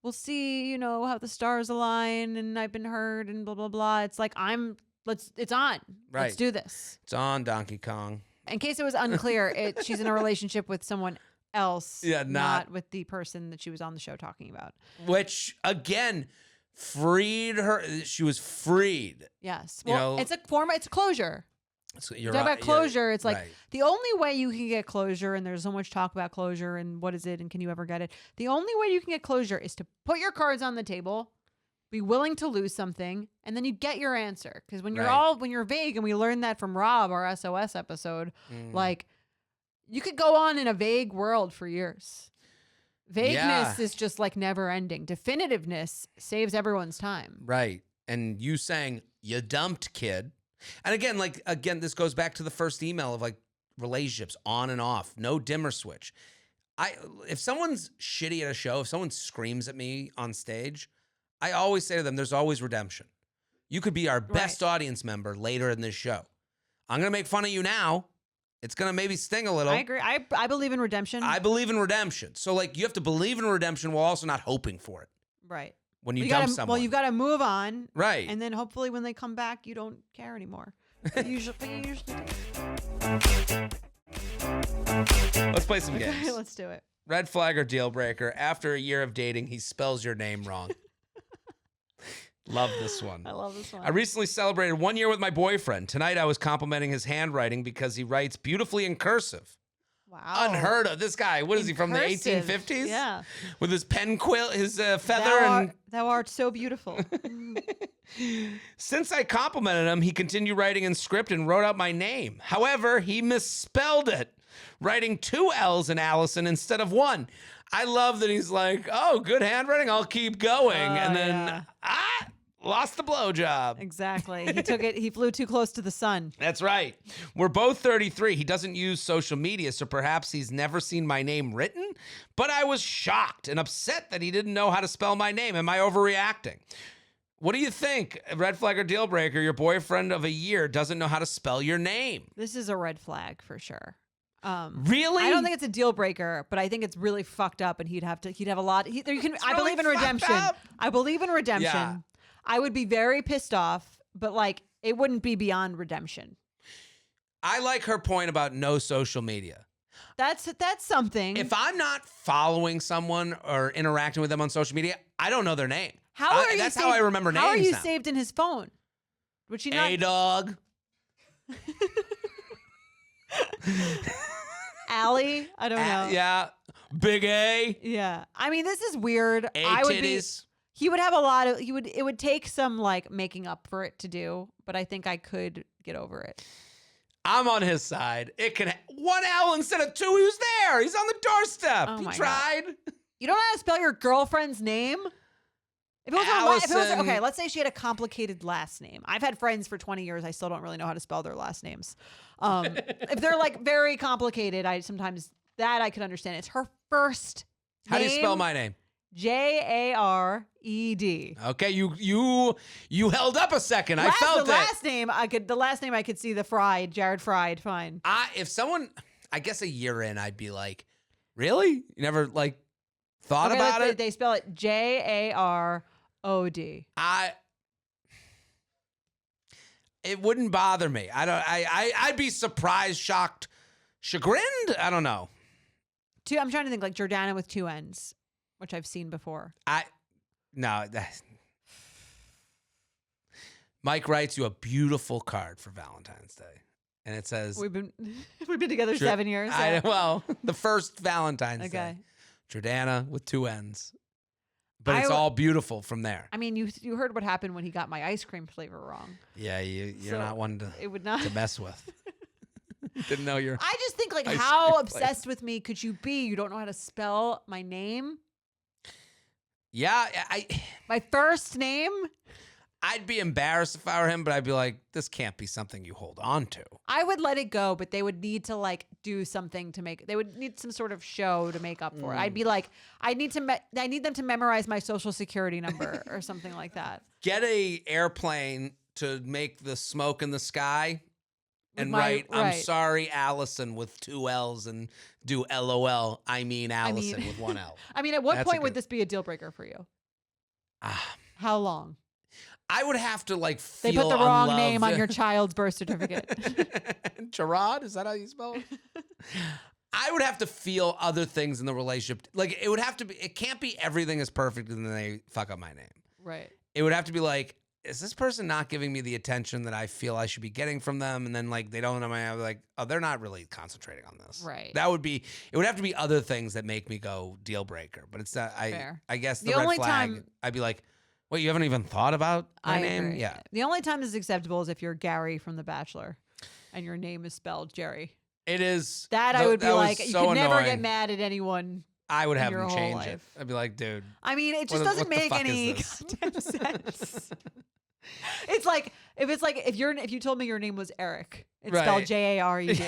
we'll see, how the stars align and I've been hurt and blah, blah, blah. It's like, it's on. Right. Let's do this. It's on, Donkey Kong. In case it was unclear, she's in a relationship with someone else, not with the person that she was on the show talking about. Which, again, freed her. She was freed. Yes. Well, it's a closure. So you're talk about closure. It's like the only way you can get closure, and there's so much talk about closure and what is it and can you ever get it? The only way you can get closure is to put your cards on the table, be willing to lose something, and then you get your answer. Because when you're vague, and we learned that from Rob, our SOS episode, like, you could go on in a vague world for years. Vagueness is just like never ending. Definitiveness saves everyone's time. Right. And you saying you dumped kid. And again, this goes back to the first email of like relationships on and off, no dimmer switch. If someone's shitty at a show, if someone screams at me on stage, I always say to them, there's always redemption. You could be our best audience member later in this show. I'm going to make fun of you now. It's going to maybe sting a little. I agree. I believe in redemption. I believe in redemption. So like you have to believe in redemption while also not hoping for it. Right. When you dump someone. Well, you've got to move on. Right. And then hopefully when they come back, you don't care anymore. Usually Let's play some games. Let's do it. Red flag or deal breaker. After a year of dating, he spells your name wrong. Love this one. I love this one. I recently celebrated 1 year with my boyfriend. Tonight I was complimenting his handwriting because he writes beautifully in cursive. Wow. Unheard of. This guy, what is he, from cursive. the 1850s? Yeah. With his pen quill, his feather. Thou art so beautiful. Since I complimented him, he continued writing in script and wrote out my name. However, he misspelled it, writing 2 L's in Allison instead of 1. I love that he's like, oh, good handwriting, I'll keep going. And then, lost the blowjob. Exactly. He flew too close to the sun. That's right. We're both 33. He doesn't use social media, so perhaps he's never seen my name written. But I was shocked and upset that he didn't know how to spell my name. Am I overreacting? What do you think? Red flag or deal breaker? Your boyfriend of a year doesn't know how to spell your name. This is a red flag for sure. Really? I don't think it's a deal breaker, but I think it's really fucked up, and he'd have a lot. I believe in redemption. I believe in redemption. Yeah. I would be very pissed off, but like it wouldn't be beyond redemption. I like her point about no social media. That's something. If I'm not following someone or interacting with them on social media, I don't know their name. That's how I remember names. How are you now. saved in his phone? Would she not? Hey, dog. Allie? I don't know. Yeah. Big A. Yeah. I mean, this is weird. Titties. He would have a lot of. It would take some like making up for it to do, but I think I could get over it. I'm on his side. It can 1 L instead of 2. He was there. He's on the doorstep. Oh He my tried. God. You don't know how to spell your girlf's name? If it was okay, let's say she had a complicated last name. I've had friends for 20 years. I still don't really know how to spell their last names. If they're like very complicated, I could understand. It's her first name. How do you spell my name? Jared. Okay, you held up a second. I felt it. The last name I could see the Fried, Jared Fried, fine. If someone, I guess a year in, I'd be like, really? You never like thought about it? They spell it Jarod. It wouldn't bother me. I'd be surprised, shocked, chagrined. I don't know. I'm trying to think like Jordana with 2 N's, which I've seen before. Mike writes you a beautiful card for Valentine's Day. And it says, we've been together 7 years. The first Valentine's Day. Jordana with 2 N's. But it's all beautiful from there. I mean, you heard what happened when he got my ice cream flavor wrong. Yeah, you're not one to mess with. Didn't know you're. I just think like how obsessed with me could you be? You don't know how to spell my name. Yeah, my first name. I'd be embarrassed if I were him, but I'd be like, this can't be something you hold on to. I would let it go, but they would need to like do something to make. They would need some sort of show to make up for it. I'd be like, I need them to memorize my social security number or something like that. Get a airplane to make the smoke in the sky. And write, I'm sorry, Allison, with 2 L's, and do LOL, I mean Allison with 1 L. I mean, at what point would this be a deal breaker for you? How long? I would have to like feel They put the wrong unloved. name on your child's birth certificate. Gerard, is that how you spell it? I would have to feel other things in the relationship. Like it would have to be, it can't be everything is perfect and then they fuck up my name. Right. It would have to be like, is this person not giving me the attention that I feel I should be getting from them? And then like they don't know my, like, oh, they're not really concentrating on this. Right. It would have to be other things that make me go deal breaker. But it's not, I guess the red flag, I'd be like, wait, you haven't even thought about my name? Agree. Yeah. The only time this is acceptable is if you're Gary from The Bachelor and your name is spelled Jerry. It is. I would be like, you could never annoying. get mad at anyone. I would have them change it. I'd be like, dude. I mean, it just doesn't make any goddamn sense. It's like if you told me your name was Eric, it's spelled Jared.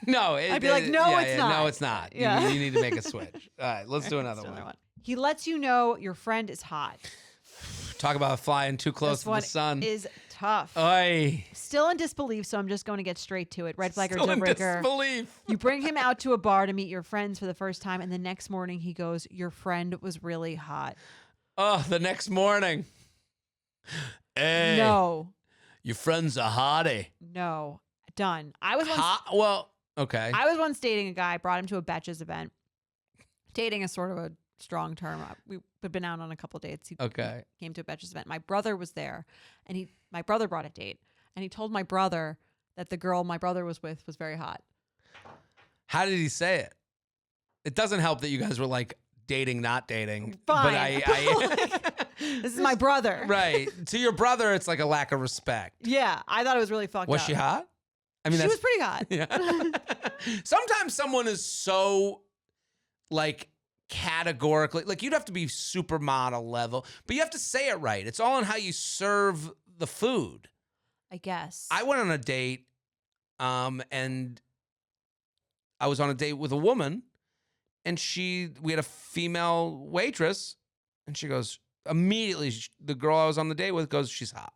No, I'd be like, no, it's not. No, it's not. Yeah. You need to make a switch. All right, let's do another one. He lets you know your friend is hot. Talk about flying too close to the sun. Is tough. Oy. Still in disbelief, so I'm just going to get straight to it. Red flag or Still deal breaker. in disbelief. You bring him out to a bar to meet your friends for the first time, and the next morning he goes, "Your friend was really hot." Oh, the next morning. Hey. No. Your friend's a hottie. No. Done. I was okay. I was once dating a guy, brought him to a Betches event. Dating is sort of a strong term. We've been out on a couple dates. He came to a Betches event. My brother was there, and my brother brought a date, and he told my brother that the girl my brother was with was very hot. How did he say it? It doesn't help that you guys were like dating, not dating. Fine. But this is my brother. Right. To your brother, it's like a lack of respect. Yeah, I thought it was really fucked up. Was she hot? I mean, she was pretty hot. Yeah. Sometimes someone is so like categorically, like you'd have to be supermodel level, but you have to say it right. It's all in how you serve the food. I guess. I went on a date, and I was on a date with a woman, and we had a female waitress, and she goes, immediately, the girl I was on the date with goes, she's hot.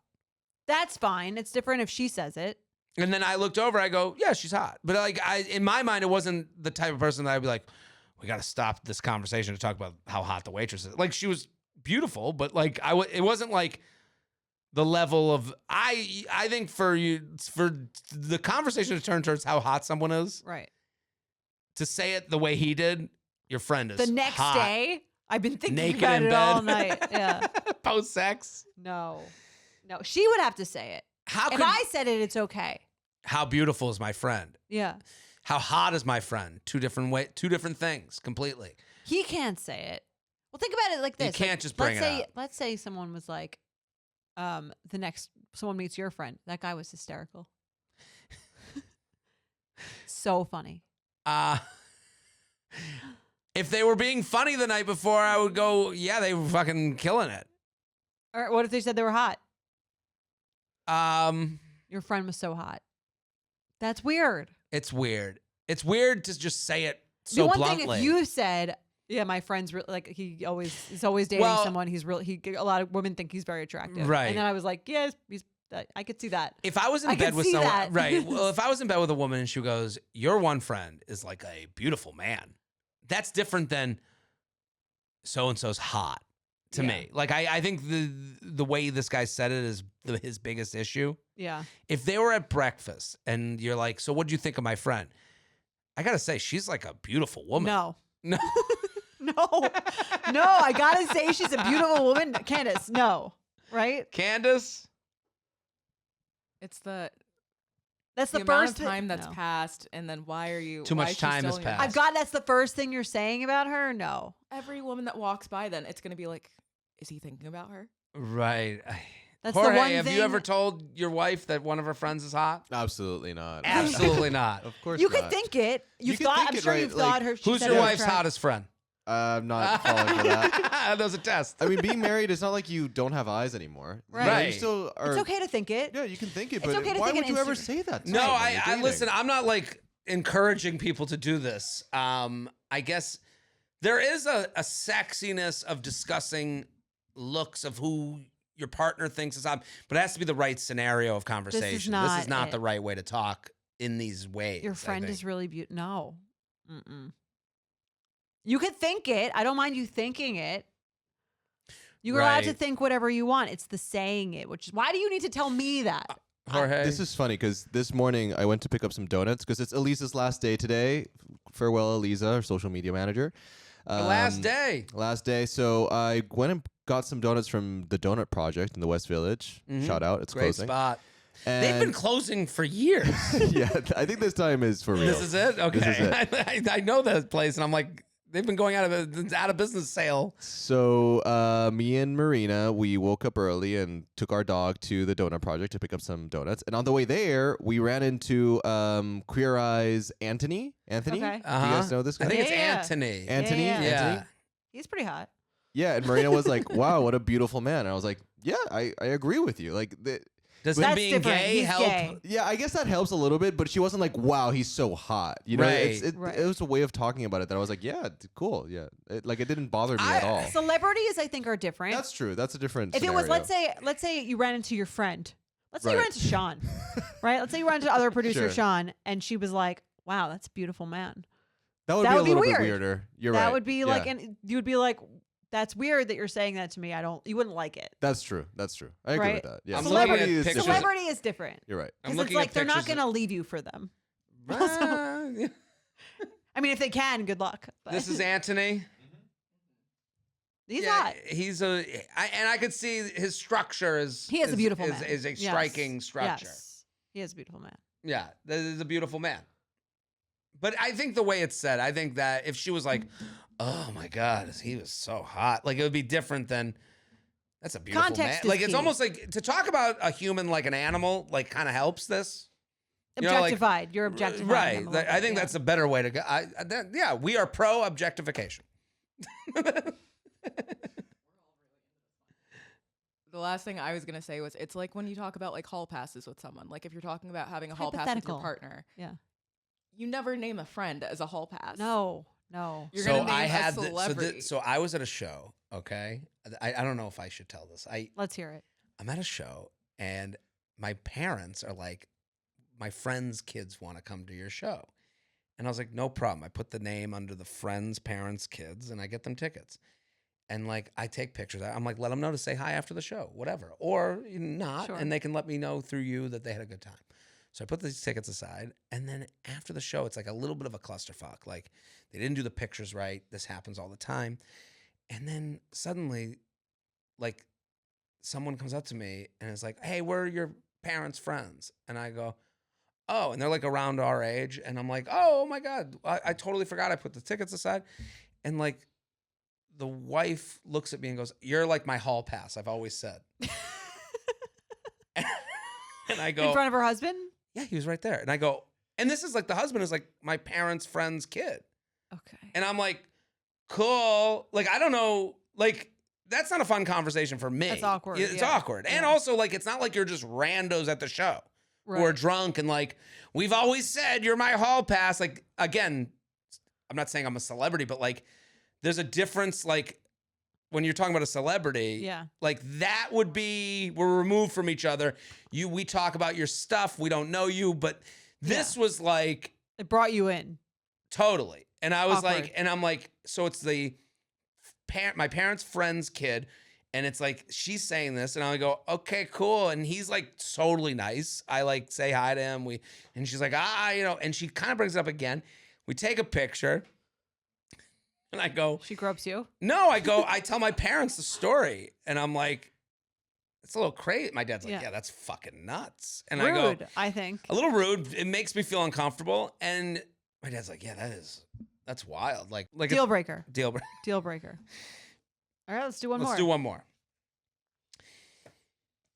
That's fine. It's different if she says it. And then I looked over, I go, yeah, she's hot. But like, in my mind, it wasn't the type of person that I'd be like, we got to stop this conversation to talk about how hot the waitress is. Like, she was beautiful, but like, it wasn't like the level of, I think for the conversation to turn towards how hot someone is. Right. To say it the way he did, your friend is the next hot. day. I've been thinking Naked about in it bed. all night. Yeah. Post sex. No, she would have to say it. If I said it, it's okay. How beautiful is my friend? Yeah. How hot is my friend? Two different things completely. He can't say it. Well, think about it like this. You can't just bring it up. Let's say someone was like, someone meets your friend. That guy was hysterical. So funny. If they were being funny the night before, I would go, yeah, they were fucking killing it. Or what if they said they were hot? Your friend was so hot. That's weird. It's weird. It's weird to just say it so bluntly. The one thing if you said, yeah, my friend's like he's always dating someone. He's really a lot of women think he's very attractive. Right. And then I was like, yes, I could see that. If I was in bed with someone, right? Well, if I was in bed with a woman and she goes, your one friend is like a beautiful man. That's different than so-and-so's hot to me. Like, I think the way this guy said it is his biggest issue. Yeah. If they were at breakfast and you're like, so what'd you think of my friend? I got to say, she's like a beautiful woman. No. No. No. I got to say she's a beautiful woman. Candace, no. Right? Candace? It's the That's the amount first of time that's passed, and then why are you too much time has passed. That's the first thing you're saying about her? No. Every woman that walks by, then it's gonna be like, is he thinking about her? Right. That's Jorge, the one have thing. you ever told your wife that one of her friends is hot? Absolutely not. Absolutely not. Of course You not. could think it. You could thought. think I'm it, sure right? you've Like, thought her. Who's your wife's hottest friend? I'm not falling for that. That was a test. I mean, being married, it's not like you don't have eyes anymore. Right. You know, you Right. still are. It's okay to think it. Yeah, you can think it, It's but okay to why think would it you ever instantly. say that? To No, someone I you're dating? listen. I'm not like encouraging people to do this. I guess there is a sexiness of discussing looks of who your partner thinks is hot, but it has to be the right scenario of conversation. This is not it. the right way to talk in these ways. Your friend I think. is really beautiful. No. You could think it. I don't mind you thinking it. You're allowed to Right. think whatever you want. It's the saying it, which is why do you need to tell me that? Jorge. This is funny because this morning I went to pick up some donuts because it's Elisa's last day today. Farewell, Elisa, our social media manager. Last day. Last day. So I went and got some donuts from the Donut Project in the West Village. Shout out. It's Great closing. spot. And They've been closing for years. yeah, I think this time is for real. This is it? Okay. This is I know that place, and I'm like, they've been going out of business sale. So me and Marina, we woke up early and took our dog to the Donut Project to pick up some donuts. And on the way there, we ran into Queer Eye's Anthony. Anthony? Okay. Do you guys know this guy? I think it's Yeah. Anthony. Anthony? Yeah, yeah. Anthony? Yeah. He's pretty hot. Yeah, and Marina was like, wow, what a beautiful man. And I was like, yeah, I agree with you. Like, Does him That's being different. gay He's help? gay. yeah, I guess that helps a little bit, but she wasn't like, wow, he's so hot. You know, Right. it was a way of talking about it that I was like, yeah, cool. Yeah. It didn't bother me at all. Celebrities, I think, are different. That's true. That's a different If scenario. it was, let's say you ran into your friend. Let's say you Right. ran into Sean, right? Let's say you ran into other producer Sure. Sean, and she was like, "Wow, that's a beautiful man." that would that be a would be little bit weird. weirder. You're right. That would be like, Yeah. and you would be like, "That's weird that you're saying that to me. You wouldn't like it." That's true. That's true. I agree Right? with that. Yeah. I'm looking at Celebrity is pictures. different. Celebrity is different You're right. I'm because it's looking like at they're not pictures going to leave you for them. of- I mean, if they can, good luck. But. This is Anthony. He's hot. And I could see his structure is. He is a beautiful man. Is a striking structure. Yes. He is a beautiful man. Yeah, that is a beautiful man. But I think the way it's said, I think that if she was like, "Oh my God, he was so hot," like it would be different than. That's a beautiful Context man. Like is it's key. Almost like to talk about a human like an animal, like kind of helps this. Objectified. You're objectifying him a little I bit, think that's a better way to go. Yeah, we are pro objectification. The last thing I was going to say was it's like when you talk about like hall passes with someone, like if you're talking about having a hall pass with your partner, you never name a friend as a hall pass. No. You're going to name a celebrity. So I was at a show, okay? I don't know if I should tell this. Let's hear it. I'm at a show and my parents are like, my friends' kids want to come to your show. And I was like, no problem. I put the name under the friends' parents' kids and I get them tickets. And like, I take pictures. I'm like, let them know to say hi after the show, whatever. Or not, and they can let me know through you that they had a good time. So I put these tickets aside. And then after the show, it's like a little bit of a clusterfuck. Like, they didn't do the pictures right. This happens all the time. And then suddenly, like, someone comes up to me and is like, hey, we're your parents' friends. And I go, oh, and they're like around our age. And I'm like, oh my God, I totally forgot I put the tickets aside. And like, the wife looks at me and goes, you're like my hall pass, I've always said. And I go, in front of her husband? Yeah, he was right there. And I go, and this is like, the husband is like my parents' friend's kid. Okay. And I'm like, cool. Like, I don't know. Like, that's not a fun conversation for me. It's awkward. It's awkward. And also, like, it's not like you're just randos at the show who are drunk and like, we've always said you're my hall pass. Like, again, I'm not saying I'm a celebrity, but like, there's a difference. Like, when you're talking about a celebrity, like that would be, we're removed from each other. We talk about your stuff. We don't know you, but this was like, it brought you in. Totally. And I was like, and I'm like, so it's my parents' friend's kid. And it's like, she's saying this and I go, okay, cool. And he's like totally nice. I like say hi to him. And she's like, and she kind of brings it up again. We take a picture. And I go, she gropes you? No, I tell my parents the story. And I'm like, it's a little crazy. My dad's like, yeah, that's fucking nuts. And rude, I go, I think. A little rude. It makes me feel uncomfortable. And my dad's like, yeah, that's wild. Like deal breaker. Deal breaker. Deal breaker. All right, let's do one more. Let's do one more.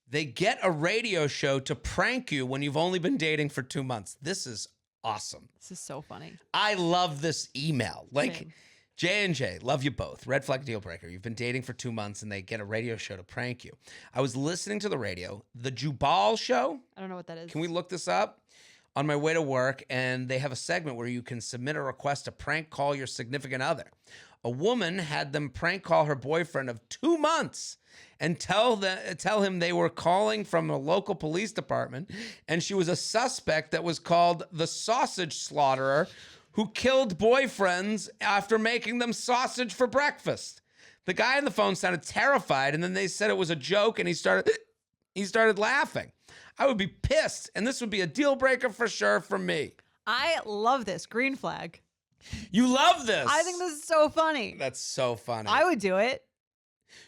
They get a radio show to prank you when you've only been dating for 2 months. This is awesome. This is so funny. I love this email. Like, J&J, love you both. Red flag deal breaker. You've been dating for 2 months and they get a radio show to prank you. I was listening to the radio, the Jubal show. I don't know what that is. Can we look this up? On my way to work, and they have a segment where you can submit a request to prank call your significant other. A woman had them prank call her boyfriend of 2 months and tell him they were calling from a local police department, and she was a suspect that was called the sausage slaughterer who killed boyfriends after making them sausage for breakfast. The guy on the phone sounded terrified, and then they said it was a joke, and he started laughing. I would be pissed, and this would be a deal breaker for sure for me. I love this. Green flag. You love this. I think this is so funny. That's so funny. I would do it.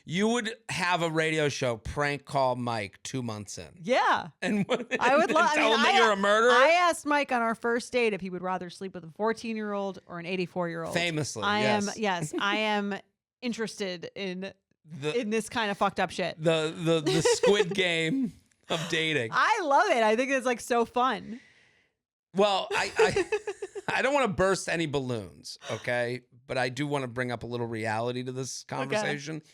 You would have a radio show prank call Mike 2 months in. Yeah. And I would love tell him that you're a murderer. I asked Mike on our first date if he would rather sleep with a 14-year-old or an 84-year-old. Famously, I am interested in this kind of fucked up shit. The Squid Game of dating. I love it. I think it's like so fun. Well, I don't want to burst any balloons, okay? But I do want to bring up a little reality to this conversation. Okay.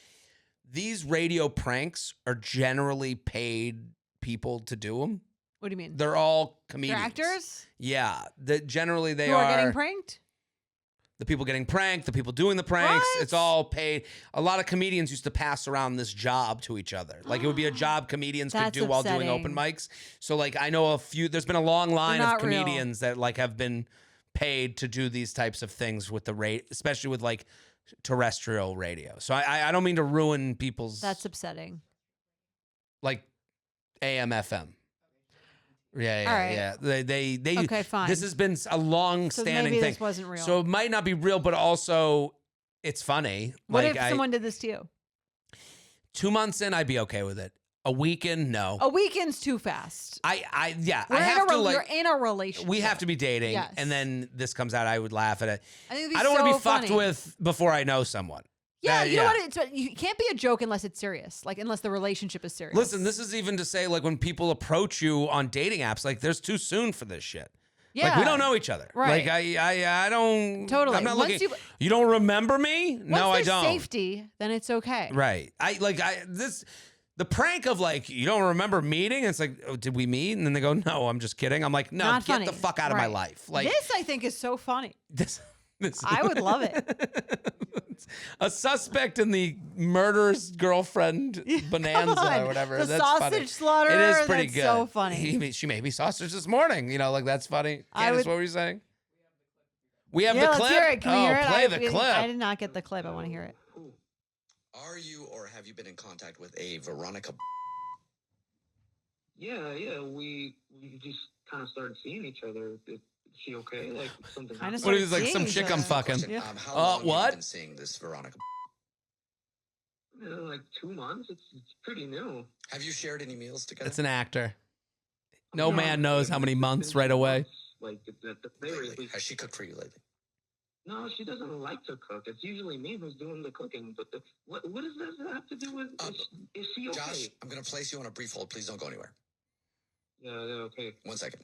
These radio pranks are generally paid people to do them. What do you mean? They're all comedians. They're actors? Yeah. Generally they Who are getting pranked? The people getting pranked, the people doing the pranks, what? It's all paid. A lot of comedians used to pass around this job to each other. Like it would be a job comedians could do while doing open mics. So like I know there's been a long line of comedians that like have been paid to do these types of things with especially with like terrestrial radio. So I don't mean to ruin people's. That's upsetting. Like AM, FM. Yeah. All right. Yeah. They. Okay, fine. This has been a long-standing thing. This wasn't real. So it might not be real, but also it's funny. What like, if someone did this to you? 2 months in, I'd be okay with it. A weekend, no. A weekend's too fast. I have to, like, you're in a relationship. we have to be dating, Yes. and then this comes out, I would laugh at it. I think it'd be I don't want to be fucked funny. with before I know someone. Yeah, you know what? You can't be a joke unless it's serious. Like, unless the relationship is serious. Listen, this is even to say, like, when people approach you on dating apps, like, there's too soon for this shit. Yeah. Like, we don't know each other. Right. Like, I don't. Totally. I'm not Once looking. You don't remember me? No, I Once don't. there's safety, then it's okay. Right. The prank of, like, you don't remember meeting? It's like, oh, did we meet? And then they go, no, I'm just kidding. I'm like, no, Not get funny. the fuck out of my Right. life. Like, This, I think, is so funny. this I would love it. A suspect in the murderer's girlfriend bonanza on. or whatever. The That's sausage funny. slaughter, It is pretty that's good. so funny. She made me sausage this morning. You know, like, that's funny. I Candace, would- what were you saying? We have Yeah, the let's clip. hear it. Can we hear it? Play the clip. I did not get the clip. I want to hear it. Are you or have you been in contact with a Veronica? Yeah, we just kind of started seeing each other. Is she okay? Like something. Kinda happened? What is started like some seeing chick each I'm other. fucking? Question, Yeah. how long have what? you been seeing this Veronica? Like 2 months. It's pretty new. Have you shared any meals together? It's an actor. No No, man knows how many it's months been right 2 away. months. Like the very Lately? Has she cooked for you lately? No, she doesn't like to cook. It's usually me who's doing the cooking. But what does that have to do with? Is she okay? Josh, I'm going to place you on a brief hold. Please don't go anywhere. Yeah, okay. 1 second.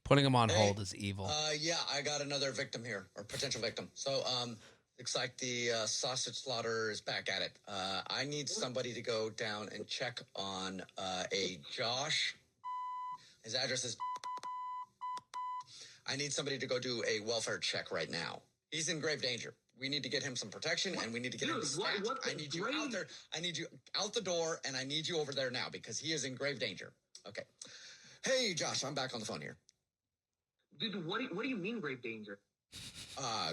Putting him on Hey, hold is evil. Yeah, I got another victim here, or potential victim. So, looks like the sausage slaughter is back at it. I need somebody to go down and check on a Josh. His address is. I need somebody to go do a welfare check right now. He's in grave danger. We need to get him some protection, and we need to get him staffed. I need you out there. I need you out the door, and I need you over there now because he is in grave danger. Okay. Hey, Josh, I'm back on the phone here. Dude, what do you mean grave danger?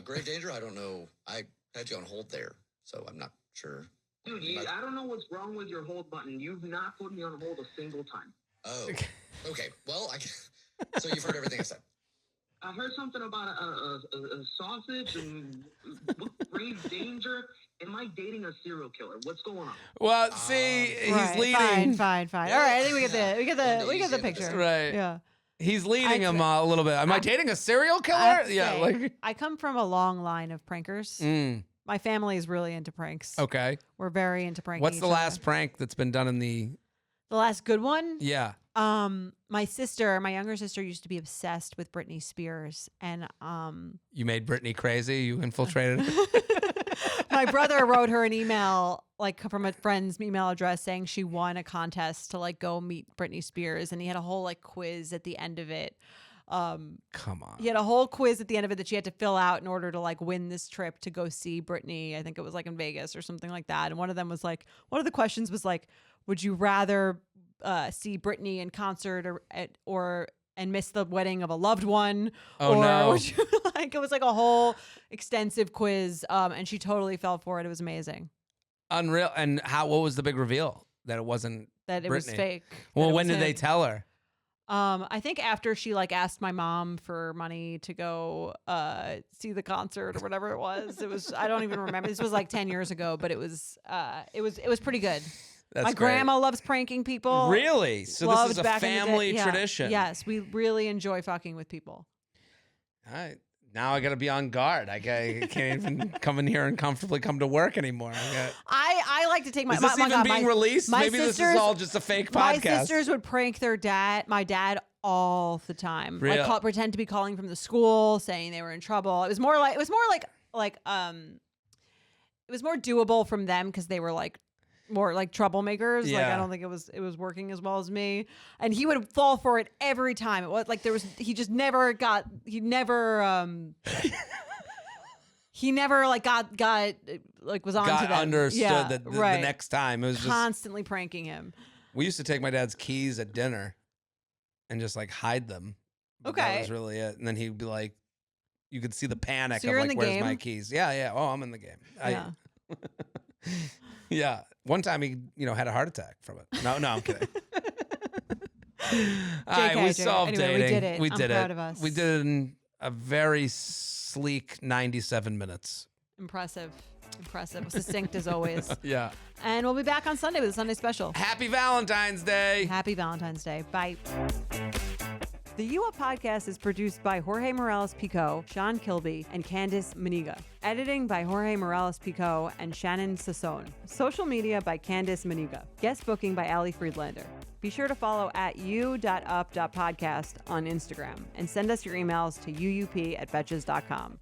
Grave danger? I don't know. I had you on hold there, so I'm not sure. Dude, I don't know what's wrong with your hold button. You've not put me on hold a single time. Oh, okay. Well, so you've heard everything I said. I heard something about a sausage and grave danger. Am I dating a serial killer? What's going on? Well, see, he's Right, leading. Fine. All right, I think we get the picture. Right. Yeah. He's leading I'd him say- a little bit. Am I dating a serial I killer? have to Yeah. say, Like. I come from a long line of prankers. My family is really into pranks. Okay. We're very into pranking. What's the each last other. prank that's been done in the? The last good one? Yeah. My younger sister used to be obsessed with Britney Spears, and You made Britney crazy. You infiltrated. my brother wrote her an email, like from a friend's email address, saying she won a contest to like go meet Britney Spears, and he had a whole like quiz at the end of it. Come on. He had a whole quiz at the end of it that she had to fill out in order to like win this trip to go see Britney. I think it was like in Vegas or something like that. And one of the questions was like, would you rather see Britney in concert and miss the wedding of a loved one? Oh, or no. would you it was like a whole extensive quiz. And she totally fell for it. It was amazing. Unreal. And what was the big reveal? That it wasn't That it was Britney. fake. Well, that it when was did they him. tell her? I think after she like asked my mom for money to go see the concert or whatever it was. I don't even remember. This was like 10 years ago, but it was pretty good. That's My great. grandma loves pranking people. Really? So this Loved is a back in the day- family yeah. tradition. Yes, we really enjoy fucking with people. All right. Now I got to be on guard. I can't even come in here and comfortably come to work anymore. I like to take my. Is this my even God, being released? my Maybe this is sisters- all just a fake My podcast. sisters would prank my dad all the time. Really? Like pretend to be calling from the school, saying they were in trouble. It was more like it was more doable from them because they were like more like troublemakers. Like Yeah. I don't think it was working as well as me. And he would fall for it every time. It was like he never like was on to Got them. understood Yeah, that the right. next time. It was just. Constantly pranking him. We used to take my dad's keys at dinner and just like hide them. But That Okay. was really it. And then he'd be like, you could see the panic So of you're in like, the where's my game? keys? Yeah. Oh, I'm in the game. Yeah. Yeah. One time he, had a heart attack from it. No, I'm kidding. All right, we JK. solved Anyway, we dating. did it. We I'm did proud it. of us. We did it in a very sleek 97 minutes. Impressive. Impressive. Succinct as always. Yeah. And we'll be back on Sunday with a Sunday special. Happy Valentine's Day. Happy Valentine's Day. Bye. The You Up Podcast is produced by Jorge Morales-Pico, Sean Kilby, and Candice Maniga. Editing by Jorge Morales-Pico and Shannon Sassone. Social media by Candice Maniga. Guest booking by Ali Friedlander. Be sure to follow at u.up.podcast on Instagram and send us your emails to uup@betches.com.